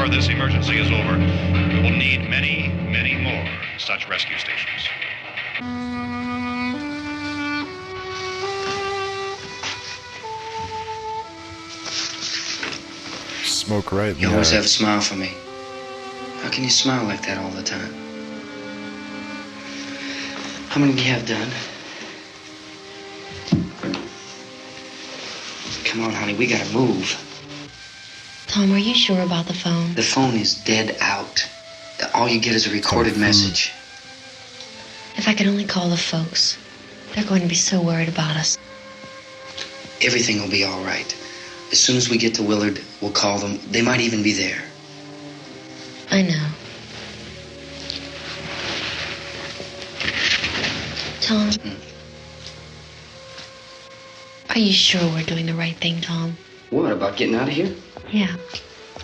before this emergency is over, we will need many, many more such rescue stations. Smoke right in You the always eye. have a smile for me. How can you smile like that all the time? How many do you have done? Come on, honey, we gotta move. Tom, are you sure about the phone? The phone is dead out. All you get is a recorded message. If I could only call the folks. They're going to be so worried about us. Everything will be all right. As soon as we get to Willard, we'll call them. They might even be there. I know. Tom? Are you sure we're doing the right thing, Tom? What, about getting out of here? Yeah.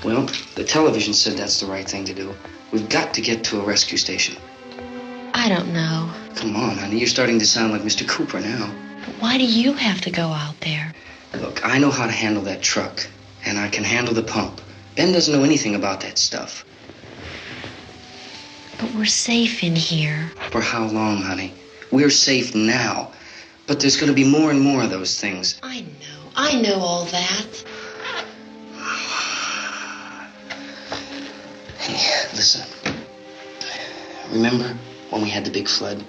Well, the television said that's the right thing to do. We've got to get to a rescue station. I don't know. Come on, honey, you're starting to sound like Mr. Cooper now. But why do you have to go out there? Look, I know how to handle that truck, and I can handle the pump. Ben doesn't know anything about that stuff. But we're safe in here. For how long, honey? We're safe now. But there's going to be more and more of those things. I know all that. Hey, listen. Remember when we had the big flood?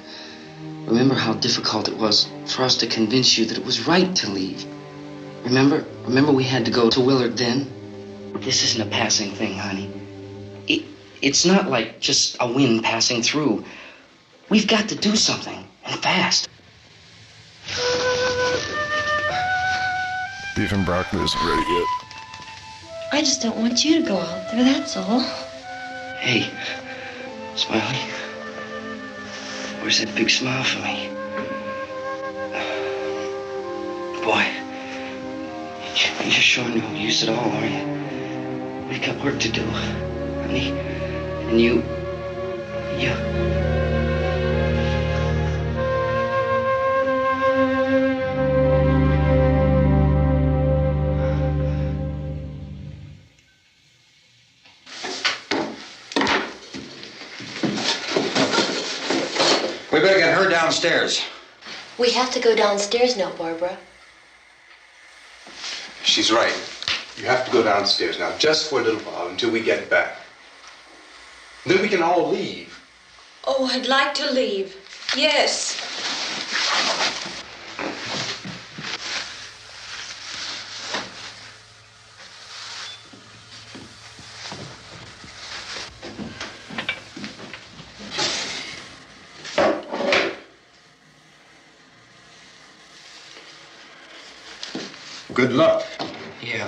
Remember how difficult it was for us to convince you that it was right to leave? Remember we had to go to Willard then? This isn't a passing thing, honey. It's not like just a wind passing through. We've got to do something, and fast. Beef and broccoli isn't ready yet. I just don't want you to go out there, that's all. Hey, Smiley. Where's that big smile for me? Boy, you're sure no use at all, are you? We've got work to do, honey. And you... We better get her downstairs. We have to go downstairs now, Barbara. She's right. You have to go downstairs now, just for a little while, until we get back. Then we can all leave. Oh, I'd like to leave. Yes. Good luck. Yeah.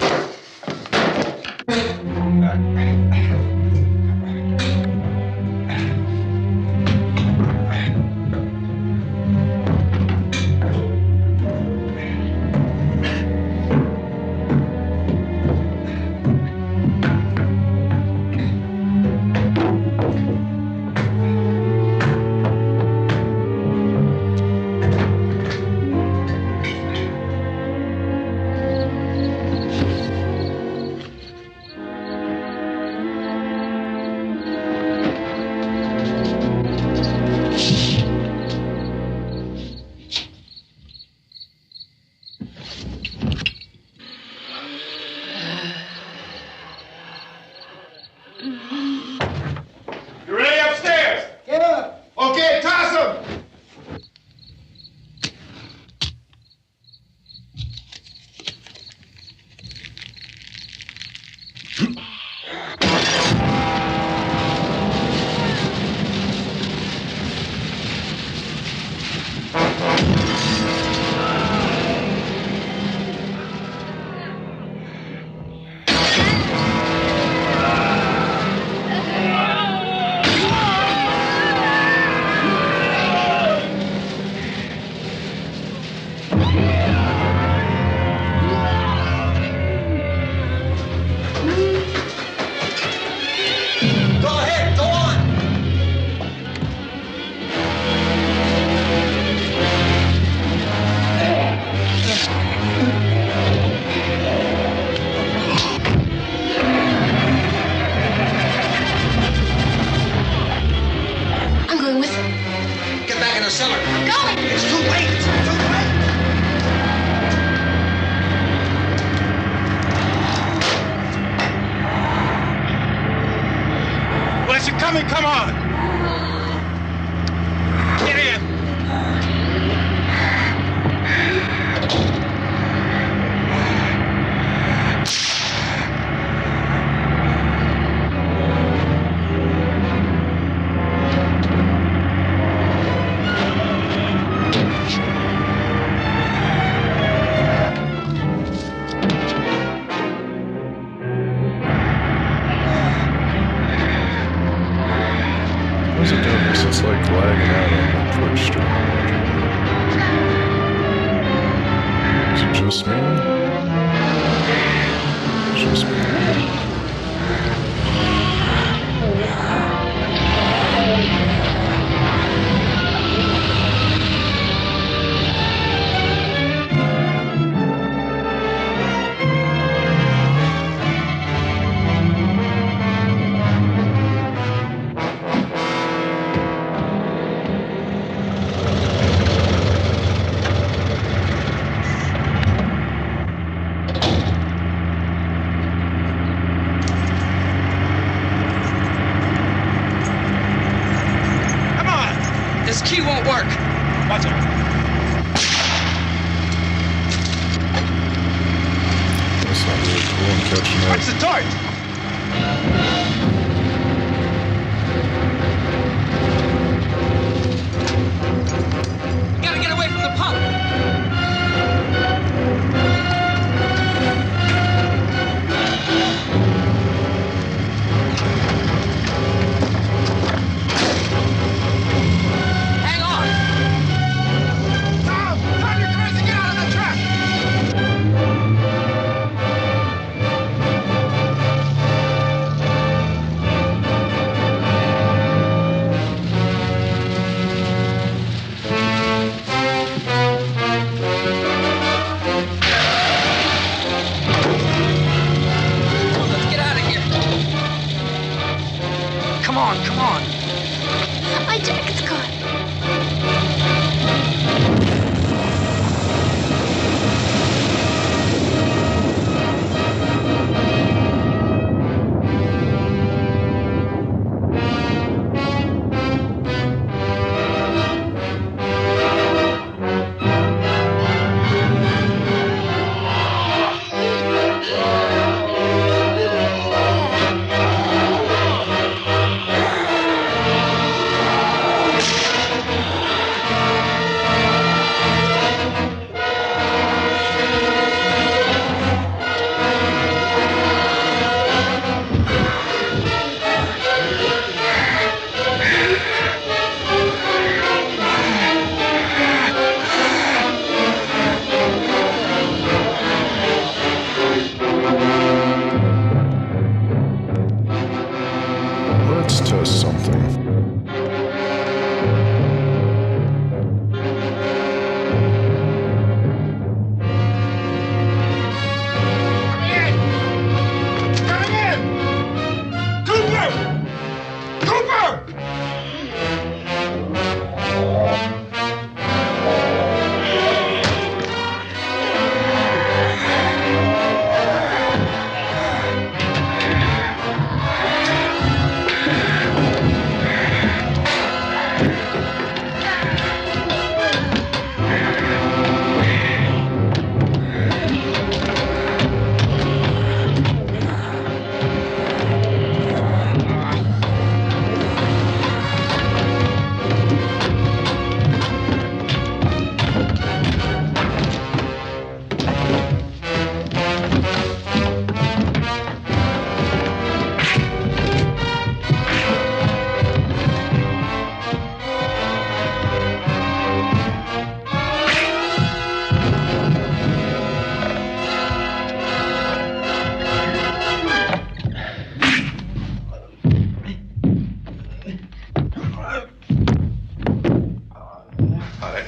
cellar. I'm going. It's too late. It's too late. Well, is it coming? Come on. Get in. How's it doing this? It's like lagging out on the Twitch stream. Is it just me? Just me. This key won't work. Watch it. That's not really cool. I'm catching up. Watch the dart. Gotta get away from the pump. Come on. My jacket's caught. Let's test something. Coming in! Cooper! Cooper!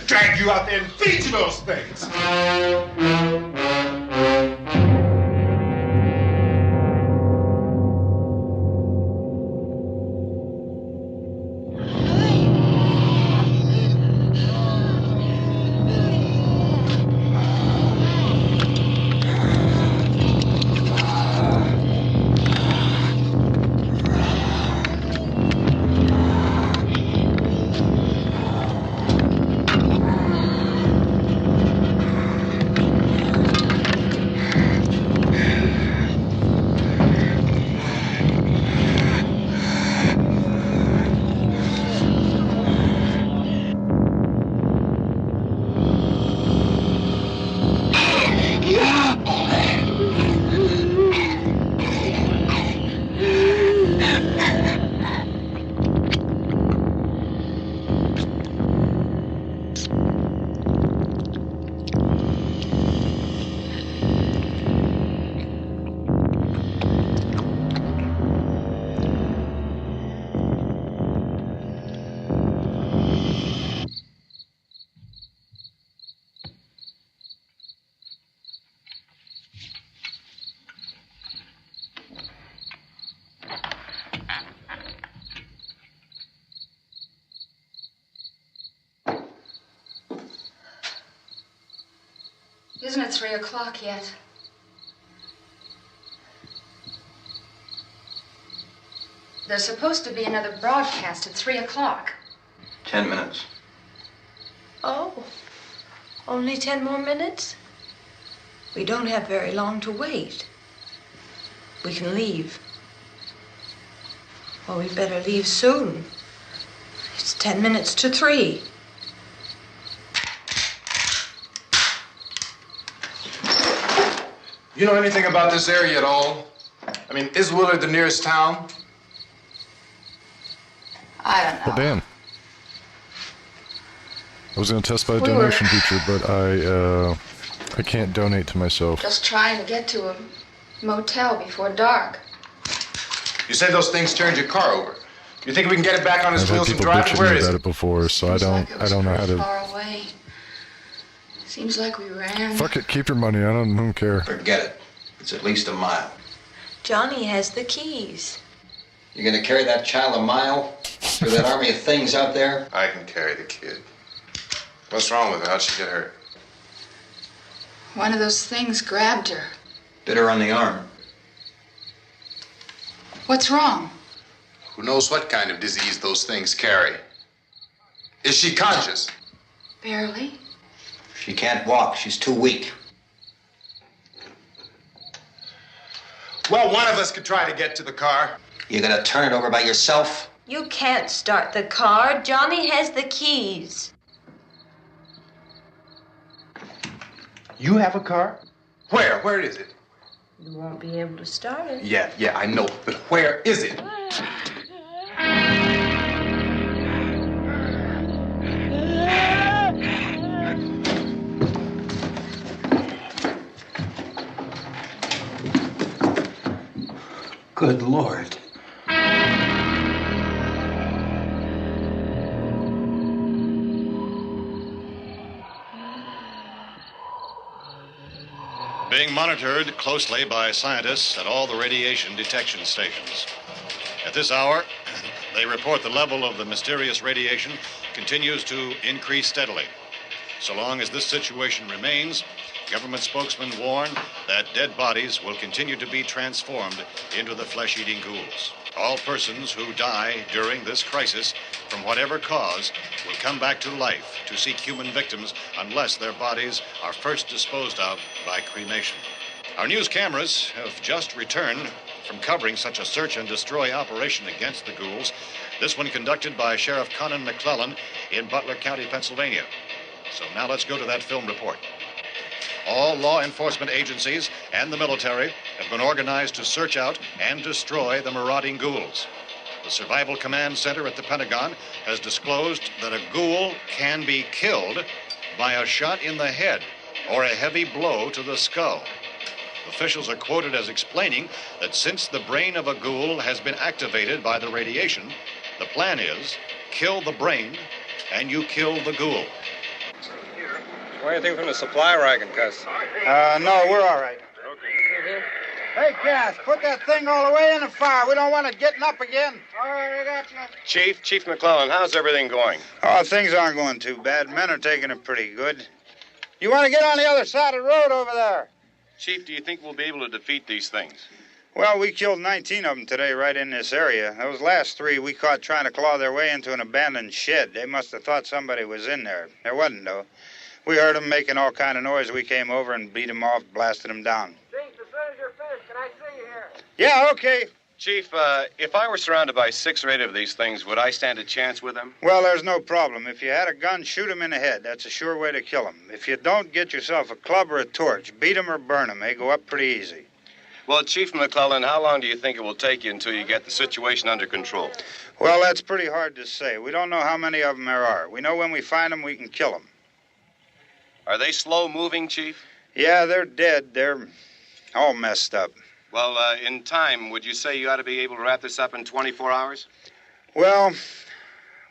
Drag you out there and feed you those things. Isn't it 3 o'clock yet? There's supposed to be another broadcast at 3 o'clock. 10 minutes. Oh, only 10 more minutes? We don't have very long to wait. We can leave. Well, we better leave soon. It's 10 minutes to 3. You know anything about this area at all? I mean, is Willard the nearest town? I don't know. Well, damn. I was going to test by a donation feature, but I can't donate to myself. Just trying to get to a motel before dark. You said those things turned your car over. You think we can get it back on its I've had wheels and people drive it? bitching Where me is about it? it before, so I don't know how to. Far away. Seems like we ran. Fuck it, keep your money. I don't care. Forget it. It's at least a mile. Johnny has the keys. You're gonna carry that child a mile through that army of things out there? I can carry the kid. What's wrong with her? How'd she get hurt? One of those things grabbed her. Bit her on the arm. What's wrong? Who knows what kind of disease those things carry? Is she conscious? Barely. She can't walk. She's too weak. Well, one of us could try to get to the car. You gonna turn it over by yourself? You can't start the car. Johnny has the keys. You have a car? Where? Where is it? You won't be able to start it. Yeah, I know. But where is it? Good Lord. Being monitored closely by scientists at all the radiation detection stations. At this hour, they report the level of the mysterious radiation continues to increase steadily. So long as this situation remains, government spokesmen warn that dead bodies will continue to be transformed into the flesh-eating ghouls. All persons who die during this crisis, from whatever cause, will come back to life to seek human victims unless their bodies are first disposed of by cremation. Our news cameras have just returned from covering such a search and destroy operation against the ghouls, this one conducted by Sheriff Conan McClellan in Butler County, Pennsylvania. So now let's go to that film report. All law enforcement agencies and the military have been organized to search out and destroy the marauding ghouls. The Survival Command Center at the Pentagon has disclosed that a ghoul can be killed by a shot in the head or a heavy blow to the skull. Officials are quoted as explaining that since the brain of a ghoul has been activated by the radiation, the plan is kill the brain and you kill the ghoul. Anything from the supply wagon, Cuz? No, we're all right. Hey, Cass, put that thing all the way in the fire. We don't want it getting up again. All right, I got you. Chief McClellan, how's everything going? Oh, things aren't going too bad. Men are taking it pretty good. You want to get on the other side of the road over there? Chief, do you think we'll be able to defeat these things? Well, we killed 19 of them today right in this area. Those last 3 we caught trying to claw their way into an abandoned shed. They must have thought somebody was in there. There wasn't, though. We heard them making all kind of noise. We came over and beat them off, blasted them down. Chief, as soon as you're finished, can I see you here? Yeah, okay. Chief, if I were surrounded by 6 or 8 of these things, would I stand a chance with them? Well, there's no problem. If you had a gun, shoot them in the head. That's a sure way to kill them. If you don't, get yourself a club or a torch. Beat them or burn them. They go up pretty easy. Well, Chief McClellan, how long do you think it will take you until you get the situation under control? Well, that's pretty hard to say. We don't know how many of them there are. We know when we find them, we can kill them. Are they slow-moving, Chief? Yeah, they're dead. They're all messed up. Well, in time, would you say you ought to be able to wrap this up in 24 hours? Well,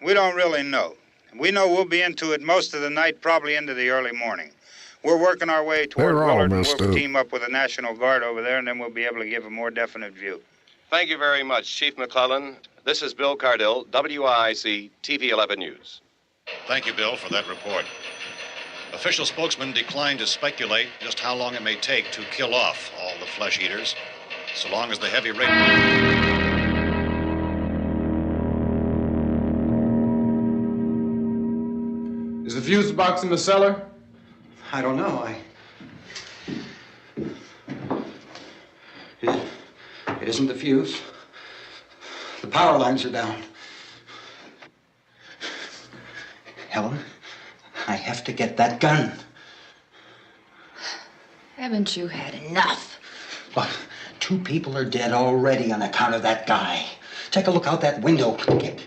we don't really know. We know we'll be into it most of the night, probably into the early morning. We're working our way toward Willard, and we'll team up with the National Guard over there, and then we'll be able to give a more definite view. Thank you very much, Chief McClellan. This is Bill Cardill, WIC TV 11 News. Thank you, Bill, for that report. Official spokesman declined to speculate just how long it may take to kill off all the flesh eaters, so long as the heavy rain... Is the fuse box in the cellar? I don't know. It isn't the fuse. The power lines are down. Helen, I have to get that gun. Haven't you had enough? Look, 2 people are dead already on account of that guy. Take a look out that window. Get...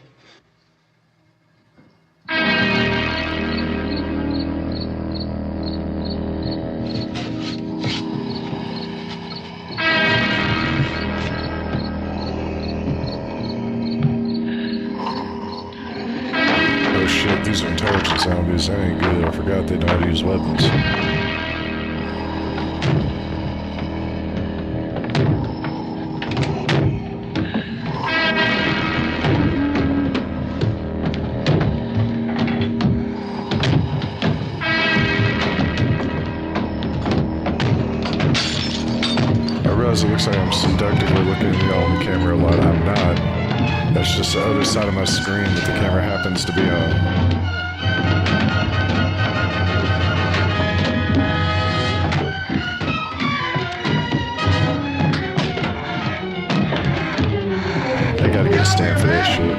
Oh shit, these are intelligent zombies. That ain't good. I forgot they know how to use weapons. It looks like I'm seductively looking at y'all on the camera a lot. I'm not. That's just the other side of my screen that the camera happens to be on. I gotta get a stand for that shit.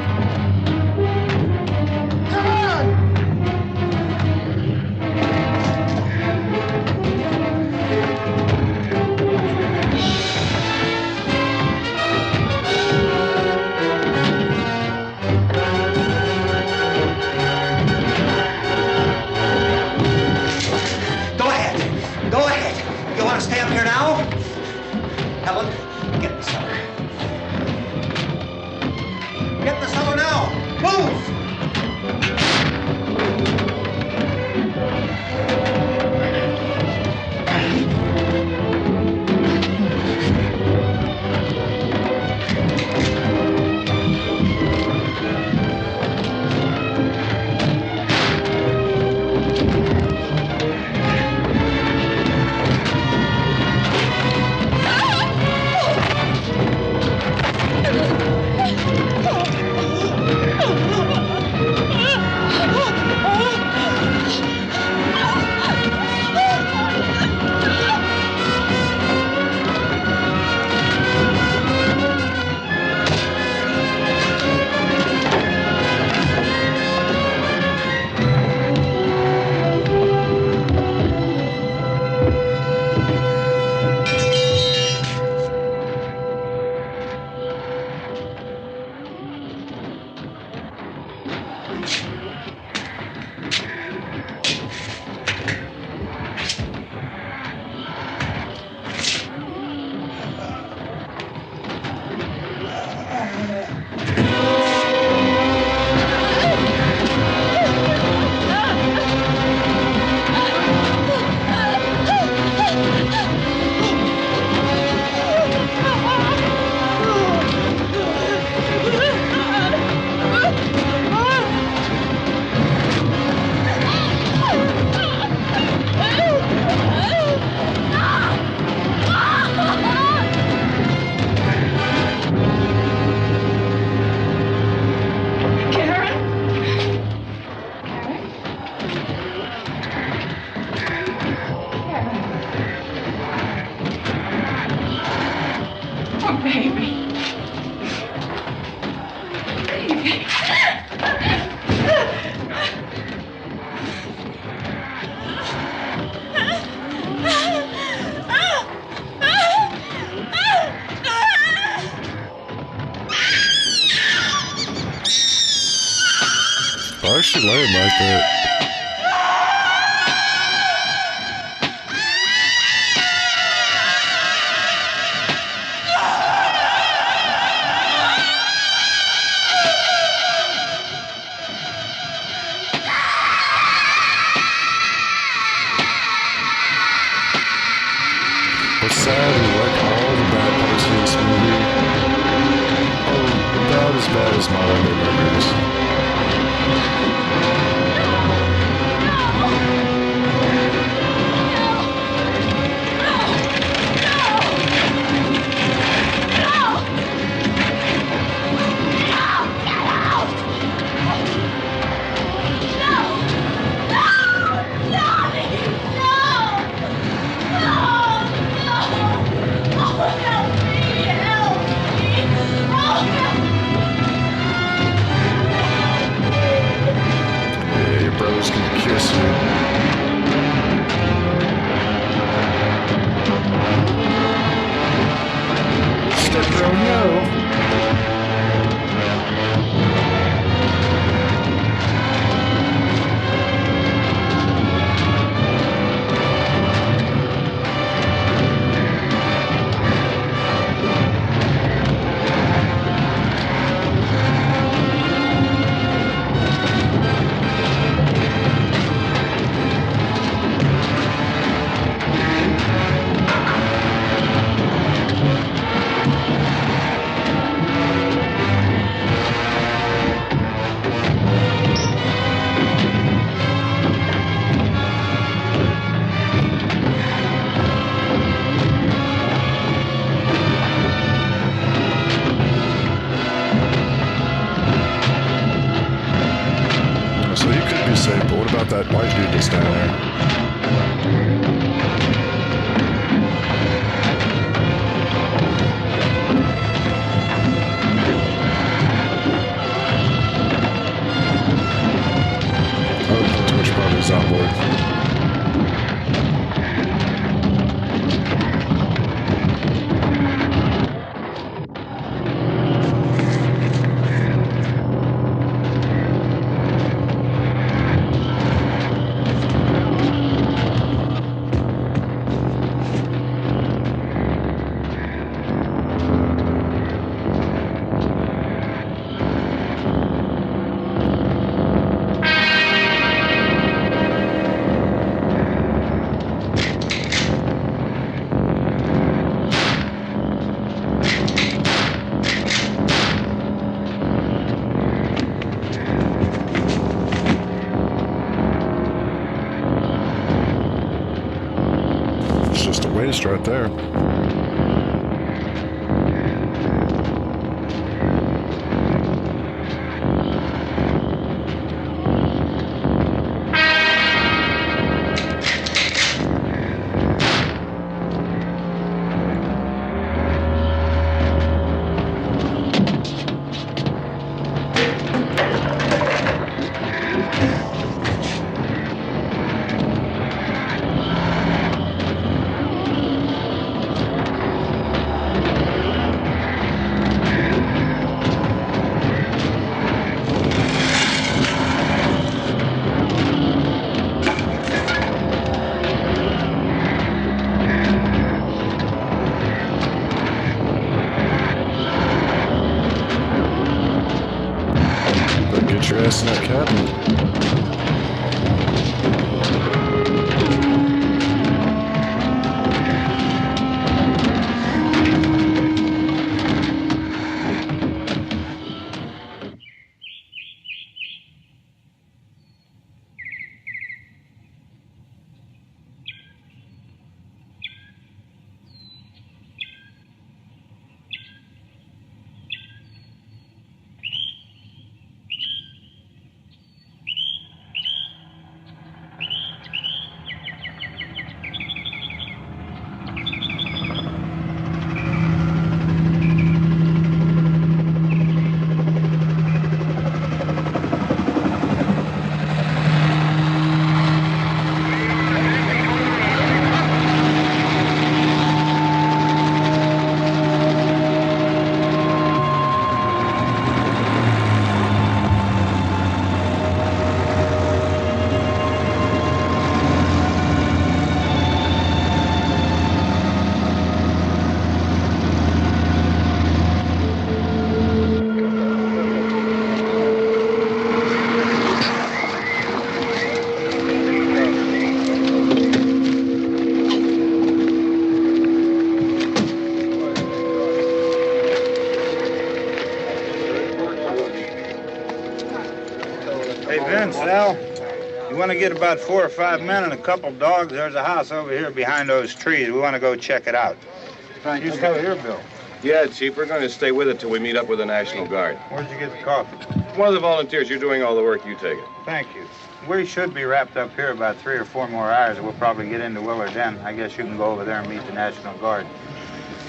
Why is she laying like that? What's sad is like all the bad parts of this movie are about as bad as my other movies. that white dude that's down there. Is on board. Waste right there. Get your ass in that cabinet. Sal, you want to get about 4 or 5 men and a couple dogs? There's a house over here behind those trees. We want to go check it out. You still here, Bill? Yeah, Chief, we're going to stay with it till we meet up with the National Guard. Where'd you get the coffee? One of the volunteers. You're doing all the work. You take it. Thank you. We should be wrapped up here about 3 or 4 more hours. We'll probably get into Willard's End. I guess you can go over there and meet the National Guard.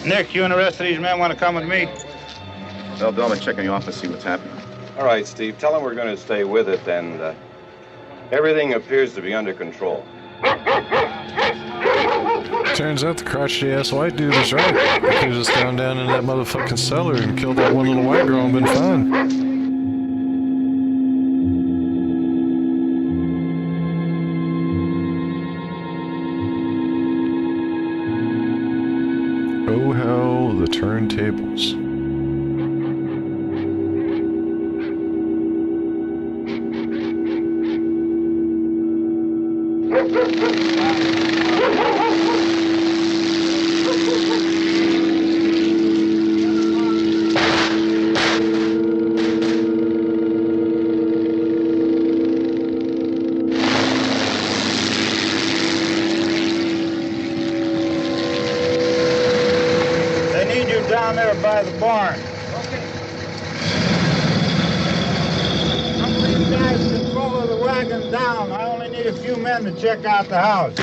Nick, you and the rest of these men want to come with me? Well, Bill, I'm checking the office, see what's happening. All right, Steve. Tell them we're going to stay with it, and everything appears to be under control. Turns out the crotchety-ass white dude was right. We could have just gone down in that motherfucking cellar and killed that one little white girl and been fine. Oh, how the turntables. Down there by the barn. Okay. Some of these guys can follow the well. wagon's down. I only need a few men to check out the house.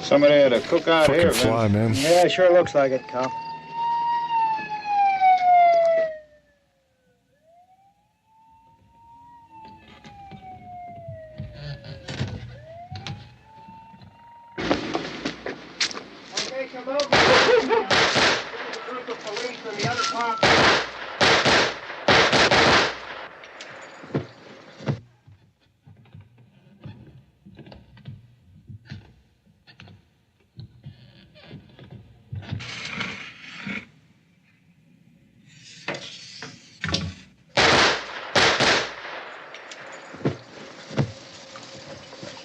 Somebody had to cook out Fucking here, fly, man. Yeah, sure looks like it, Cal. Okay, come over. A group of police in the other part.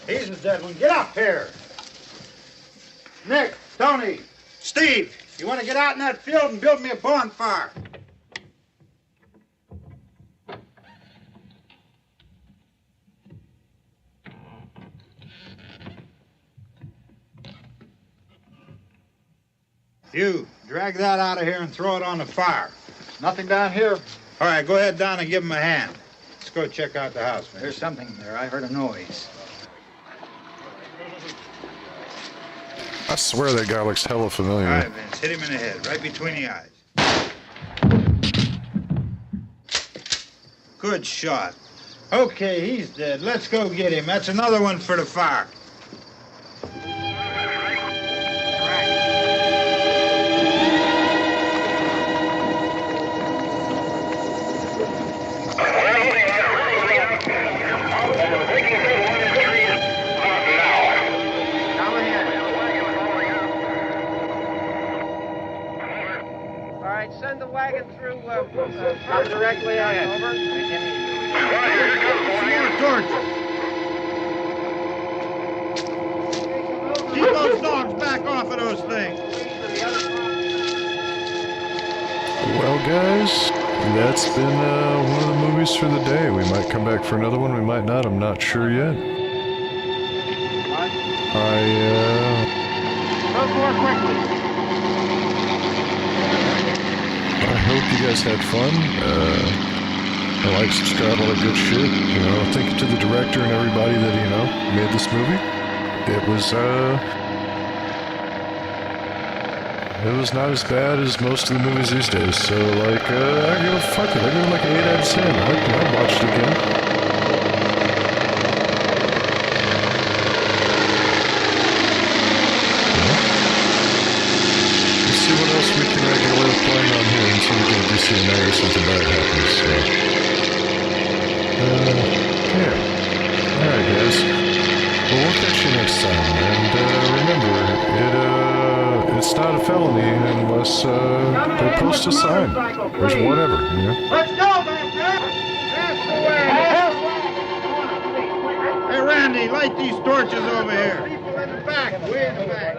He's the dead one. Get up here. Nick, Tony, Steve, you want to get out in that field and build me a bonfire? You, drag that out of here and throw it on the fire. Nothing down here. All right, go ahead down and give him a hand. Let's go check out the house, man. There's something there. I heard a noise. I swear that guy looks hella familiar. All right, Vince, hit him in the head, right between the eyes. Good shot. Okay, he's dead. Let's go get him. That's another one for the fire. Send the wagon through directly out. Over. More torches. Keep those dogs back off of those things. Well, guys, that's been one of the movies for the day. We might come back for another one. We might not. I'm not sure yet. Go more quickly. I hope you guys had fun. Like, subscribe, all that good shit. You know, thank you to the director and everybody that, you know, made this movie. It was not as bad as most of the movies these days. So, like, I give a fuck it. I give it like an 8 out of 10. I'd watch it again. We can get away with playing on here until we get a DC night or something bad happens, so. Yeah. Alright, guys. Well, we'll catch you next time, and, remember, it's not a felony unless, they post a sign, or whatever, you know? Let's go back there! That's the way! Hey, Randy, light these torches over here. People in the back, way in the back.